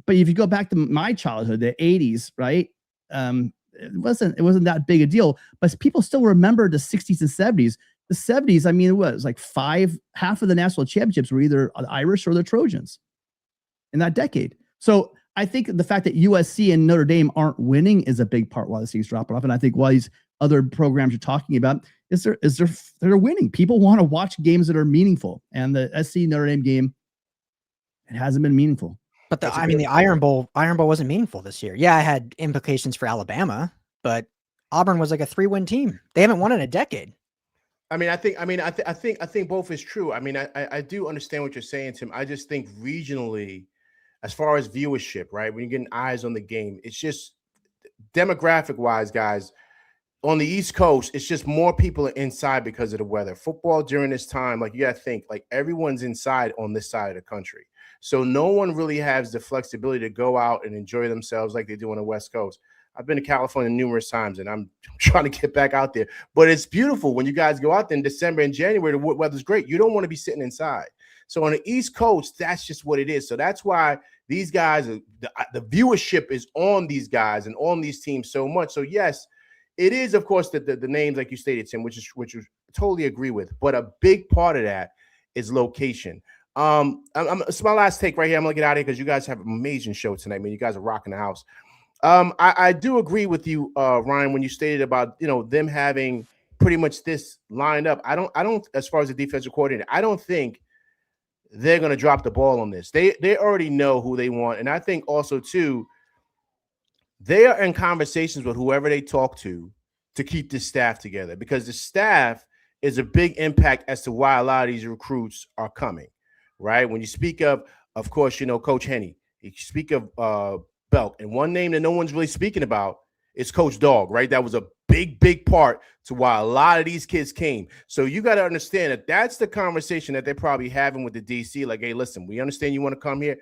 But if you go back to my childhood, the 80s, right? It wasn't that big a deal, but people still remember the 60s and 70s. The 70s, I mean, it was like half of the national championships were either the Irish or the Trojans in that decade. So I think the fact that USC and Notre Dame aren't winning is a big part why the thing's dropping off. And I think why these other programs you're talking about is they're winning. People want to watch games that are meaningful. And the SC Notre Dame game, it hasn't been meaningful. But the Iron Bowl wasn't meaningful this year. Yeah, it had implications for Alabama, but Auburn was like a 3-win team. They haven't won in a decade. I think both is true. I mean, I do understand what you're saying, Tim. I just think regionally, as far as viewership, right? When you're getting eyes on the game, it's just demographic wise, guys, on the East Coast, it's just more people are inside because of the weather. Football during this time, like you got to think, like everyone's inside on this side of the country. So no one really has the flexibility to go out and enjoy themselves like they do on the West Coast. I've been to California numerous times and I'm trying to get back out there, but it's beautiful when you guys go out there in December and January, the weather's great. You don't want to be sitting inside. So on the East Coast, that's just what it is. So that's why these guys, the viewership is on these guys and on these teams so much. So yes, it is, of course, the names like you stated, Tim, which you totally agree with. But a big part of that is location. It's my last take right here. I'm gonna get out of here because you guys have an amazing show tonight, man. You guys are rocking the house. I do agree with you, Ryan, when you stated about them having pretty much this lined up, I don't, as far as the defensive coordinator, I don't think they're going to drop the ball on this. They already know who they want. And I think also, too, they are in conversations with whoever they talk to keep this staff together, because the staff is a big impact as to why a lot of these recruits are coming, right? When you speak of course, Coach Henney, you speak of Belk, and one name that no one's really speaking about is Coach Dog, right? That was a big part to why a lot of these kids came. So you got to understand that that's the conversation that they're probably having with the DC. Like, hey, listen, we understand you want to come here.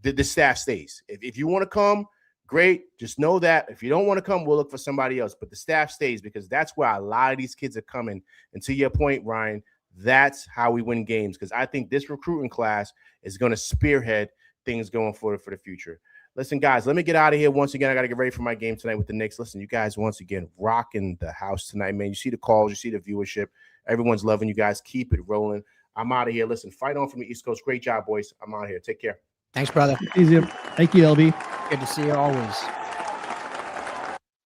The staff stays. If you want to come, great. Just know that if you don't want to come, we'll look for somebody else. But the staff stays, because that's where a lot of these kids are coming. And to your point, Ryan, that's how we win games, because I think this recruiting class is going to spearhead things going forward for the future. Listen, guys, let me get out of here. Once again, I got to get ready for my game tonight with the Knicks. Listen, you guys, once again, rocking the house tonight, man. You see the calls, you see the viewership. Everyone's loving you guys. Keep it rolling. I'm out of here. Listen, fight on from the East Coast. Great job, boys. I'm out of here. Take care. Thanks, brother. Easy. Thank you, LB. Good to see you always.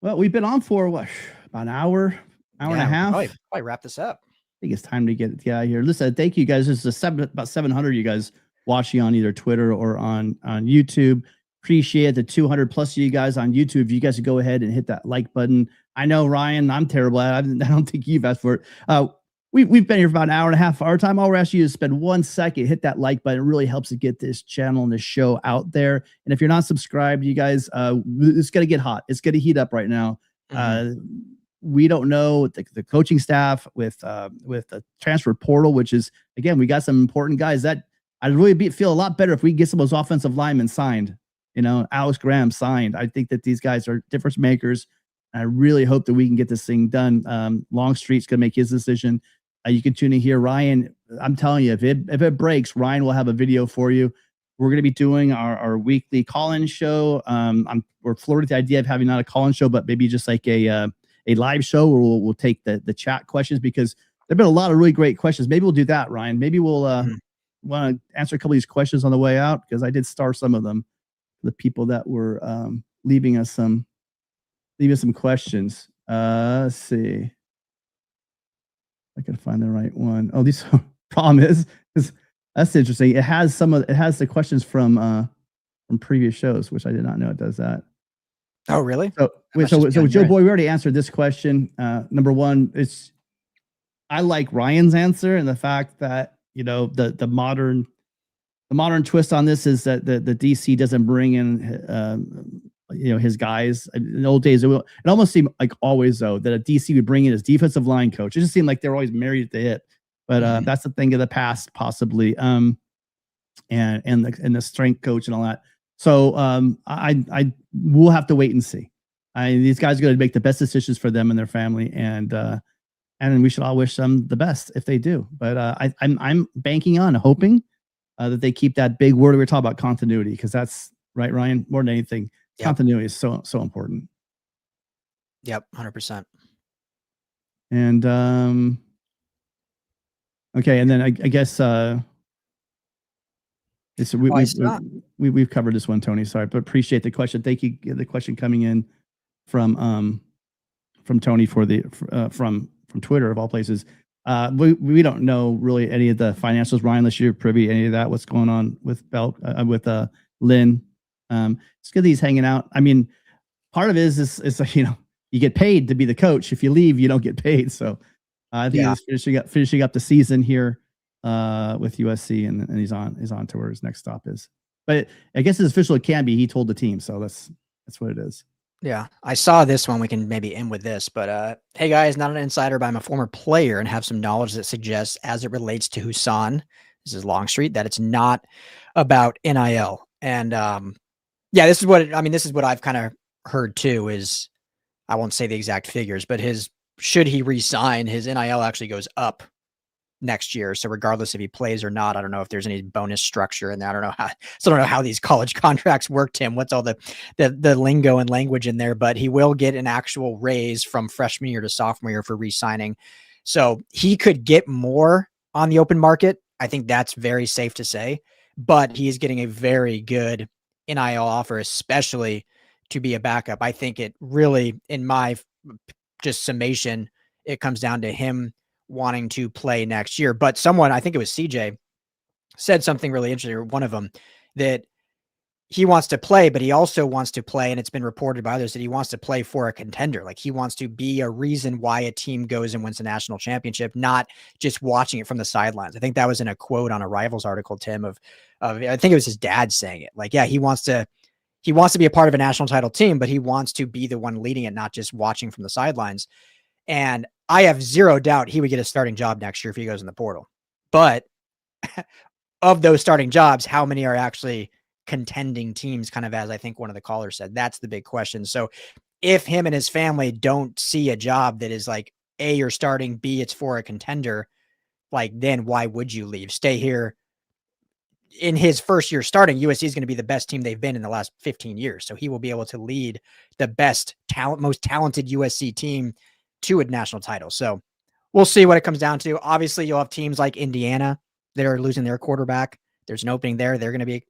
Well, we've been on for what, about an hour and a half. Probably wrap this up. I think it's time to get out of here. Listen, thank you guys. There's about 700 you guys watching on either Twitter or on YouTube. Appreciate the 200 plus of you guys on YouTube. If you guys could go ahead and hit that like button. I know, Ryan, I'm terrible at it. I don't think you've asked for it. We've been here for about an hour and a half. Our time, I'll ask you to spend 1 second, hit that like button. It really helps to get this channel and this show out there. And if you're not subscribed, you guys, it's going to get hot. It's going to heat up right now. We don't know the coaching staff with the transfer portal, which is, again, we got some important guys that I'd really feel a lot better if we get some of those offensive linemen signed. Alex Graham signed. I think that these guys are difference makers. I really hope that we can get this thing done. Longstreet's going to make his decision. You can tune in here. Ryan, I'm telling you, if it breaks, Ryan will have a video for you. We're going to be doing our weekly call-in show. We're flirting with the idea of having not a call-in show, but maybe just like a live show where we'll take the chat questions, because there have been a lot of really great questions. Maybe we'll do that, Ryan. Maybe we'll want to answer a couple of these questions on the way out, because I did star some of them. The people that were leaving us some questions. Let's see. I can find the right one. Oh, this problem is that's interesting. It has the questions from previous shows, which I did not know it does that. Oh, really? So Joe Boy, we already answered this question. Number one, I like Ryan's answer, and the fact that the modern twist on this is that the DC doesn't bring in his guys. In the old days, it almost seemed like always, though, that a DC would bring in his defensive line coach. It just seemed like they were always married at the hip. But that's the thing of the past, possibly. And the strength coach and all that. So I will have to wait and see. These guys are going to make the best decisions for them and their family, and we should all wish them the best if they do. But I'm banking on, hoping that they keep that big word we were talking about, continuity, because that's right, Ryan. More than anything, continuity is so important. Yep, 100%. And okay, and then I guess we've covered this one, Tony. Sorry, but appreciate the question. Thank you. The question coming in from Tony from Twitter, of all places. We don't know really any of the financials, Ryan, unless you're privy to any of that. What's going on with with Lynn? It's good that he's hanging out. I mean, part of it is you get paid to be the coach. If you leave, you don't get paid. So I think he's finishing up the season here with USC, and he's on to where his next stop is. But I guess as official it can be. He told the team, so that's what it is. Yeah, I saw this one. We can maybe end with this, but hey guys, not an insider, but I'm a former player and have some knowledge that suggests, as it relates to Husan, this is Longstreet, that it's not about NIL. And this is what I've kind of heard too. Is, I won't say the exact figures, but should he re-sign, his NIL actually goes up next year. So regardless if he plays or not, I don't know if there's any bonus structure in that. I don't know how these college contracts work, Tim. What's all the lingo and language in there, but he will get an actual raise from freshman year to sophomore year for re-signing. So he could get more on the open market. I think that's very safe to say, but he's getting a very good NIL offer, especially to be a backup. I think it really, in my just summation, it comes down to him wanting to play next year. But someone, I think it was CJ, said something really interesting, or one of them, that he wants to play, but he also wants to play, and it's been reported by others that he wants to play for a contender. Like, he wants to be a reason why a team goes and wins a national championship, not just watching it from the sidelines. I think that was in a quote on a Rivals article, Tim, of I think it was his dad saying it. Like, yeah, he wants to be a part of a national title team, but he wants to be the one leading it, not just watching from the sidelines. And I have zero doubt he would get a starting job next year if he goes in the portal. But of those starting jobs, how many are actually contending teams, kind of as I think one of the callers said? That's the big question. So if him and his family don't see a job that is like, A, you're starting, B, it's for a contender, like, then why would you leave? Stay here. In his first year starting, USC is going to be the best team they've been in the last 15 years. So he will be able to lead the best talent, most talented USC team to a national title. So we'll see what it comes down to. Obviously, you'll have teams like Indiana that are losing their quarterback. There's an opening there. They're going to be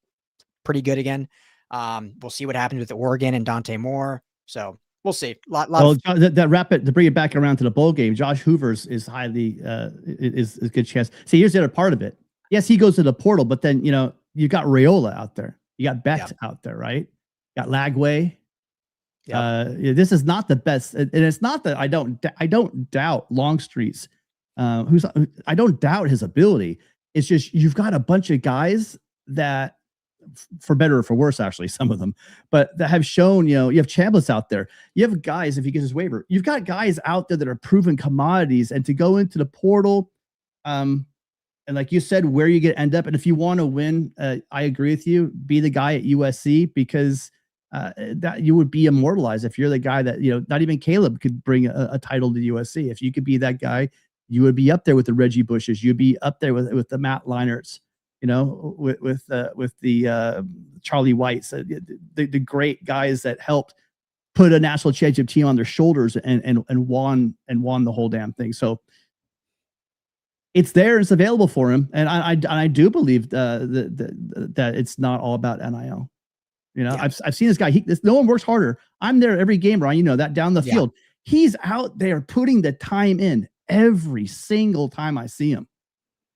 pretty good again. We'll see what happens with Oregon and Dante Moore. So we'll see. To bring it back around to the bowl game, Josh Hoover's is highly is a good chance. See, here's the other part of it. Yes, he goes to the portal, but then, you know, you got Raiola out there. You got Beck out there, right? You got Lagway. This is not the best. And it's not that I don't doubt Longstreet's, I don't doubt his ability. It's just, you've got a bunch of guys that, for better or for worse, actually, some of them, but that have shown, you know, you have Chambliss out there. You have guys, if he gets his waiver, you've got guys out there that are proven commodities, and to go into the portal, and like you said, where you get end up. And if you want to win, I agree with you, be the guy at USC, because that you would be immortalized if you're the guy that, you know, not even Caleb could bring a title to USC. If you could be that guy, you would be up there with the Reggie Bushes. You'd be up there with the Matt Leinerts, you know, with the Charlie Whites, the great guys that helped put a national championship team on their shoulders and won the whole damn thing. So it's there, it's available for him, and I do believe that it's not all about NIL. You know, I've seen this guy. No one works harder. I'm there every game, Ryan. You know that, down the field. He's out there putting the time in every single time I see him.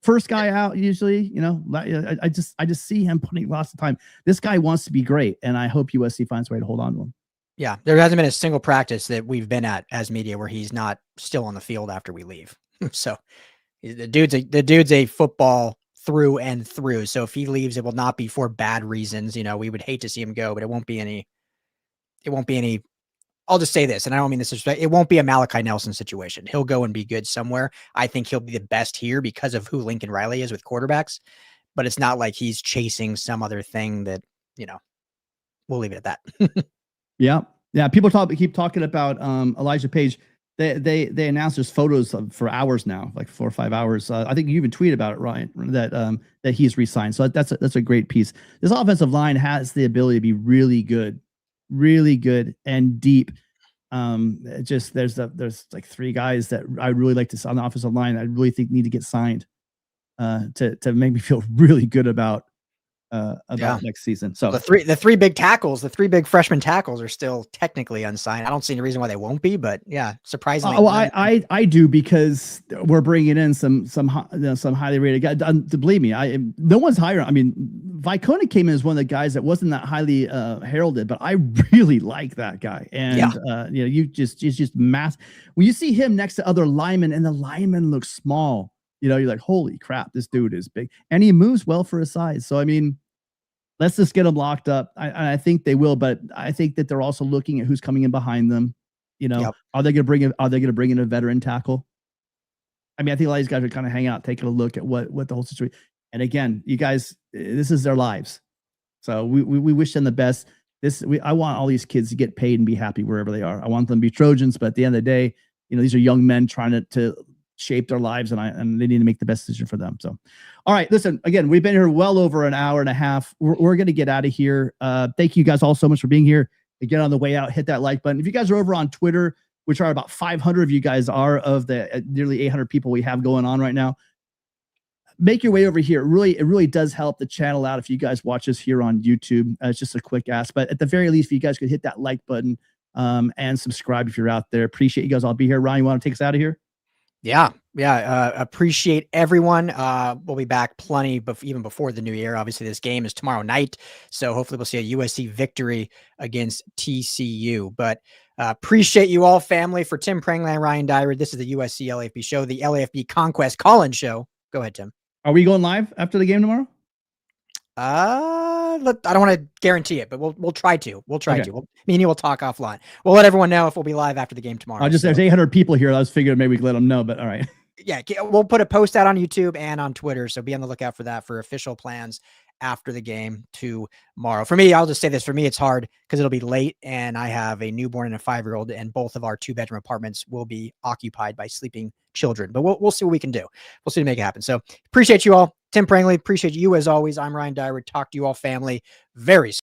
First guy out usually. You know, I just see him putting lots of time. This guy wants to be great, and I hope USC finds a way to hold on to him. Yeah, there hasn't been a single practice that we've been at as media where he's not still on the field after we leave. So. The dude's a football through and through. So if he leaves, it will not be for bad reasons. You know, we would hate to see him go, but it won't be any. I'll just say this, and I don't mean this as it won't be a Malachi Nelson situation. He'll go and be good somewhere. I think he'll be the best here because of who Lincoln Riley is with quarterbacks, but it's not like he's chasing some other thing that, you know, we'll leave it at that. Yeah. People keep talking about Elijah Page. They announced there's photos for hours now, like 4 or 5 hours. I think you even tweeted about it, Ryan, that he's re-signed. So that's a great piece. This offensive line has the ability to be really good and deep. Just there's like 3 guys that I really like to see on the offensive line. I really think need to get signed to make me feel really good about next season. So the three big tackles, the 3 big freshman tackles are still technically unsigned. I don't see any reason why they won't be, but yeah, surprisingly. I do, because we're bringing in some highly rated guys. Believe me, no one's hiring. I mean, Vicona came in as one of the guys that wasn't that highly heralded, but I really like that guy. And you know, you just mass when you see him next to other linemen, and the linemen look small. You know, you're like, holy crap, this dude is big, and he moves well for his size. So I mean, let's just get them locked up. I think they will, but I think that they're also looking at who's coming in behind them. You know, are they going to bring in a veteran tackle? I mean, I think a lot of these guys are kind of hanging out, taking a look at what the whole situation. And again, you guys, this is their lives, so we wish them the best. I want all these kids to get paid and be happy wherever they are. I want them to be Trojans, but at the end of the day, you know, these are young men trying to shape their lives, and they need to make the best decision for them. So, all right, listen, again, we've been here well over an hour and a half. We're going to get out of here. Thank you guys all so much for being here. Again, on the way out, hit that like button. If you guys are over on Twitter, which are about 500 of you guys are of the nearly 800 people we have going on right now, make your way over here. It really does help the channel out if you guys watch us here on YouTube. It's just a quick ask, but at the very least, if you guys could hit that like button and subscribe if you're out there. Appreciate you guys all be here. Ryan, you want to take us out of here? Yeah. Appreciate everyone. We'll be back plenty, even before the new year. Obviously, this game is tomorrow night, so hopefully we'll see a USC victory against TCU. But appreciate you all, family. For Tim Prangley and Ryan Dyer, this is the USC LAFB show, the LAFB Conquest call-in show. Go ahead, Tim. Are we going live after the game tomorrow? I don't want to guarantee it, but we'll try to. We'll try Okay. to. Me and you will talk offline. We'll let everyone know if we'll be live after the game tomorrow. There's 800 people here. I was figuring maybe we could let them know, but all right. Yeah, we'll put a post out on YouTube and on Twitter, so be on the lookout for that for official plans after the game tomorrow. For me, I'll just say this. For me, it's hard because it'll be late, and I have a newborn and a 5-year-old, and both of our 2-bedroom apartments will be occupied by sleeping children. But we'll see what we can do. We'll see to make it happen. So appreciate you all. Tim Prangley, appreciate you as always. I'm Ryan Dyer. Talk to you all, family, very soon.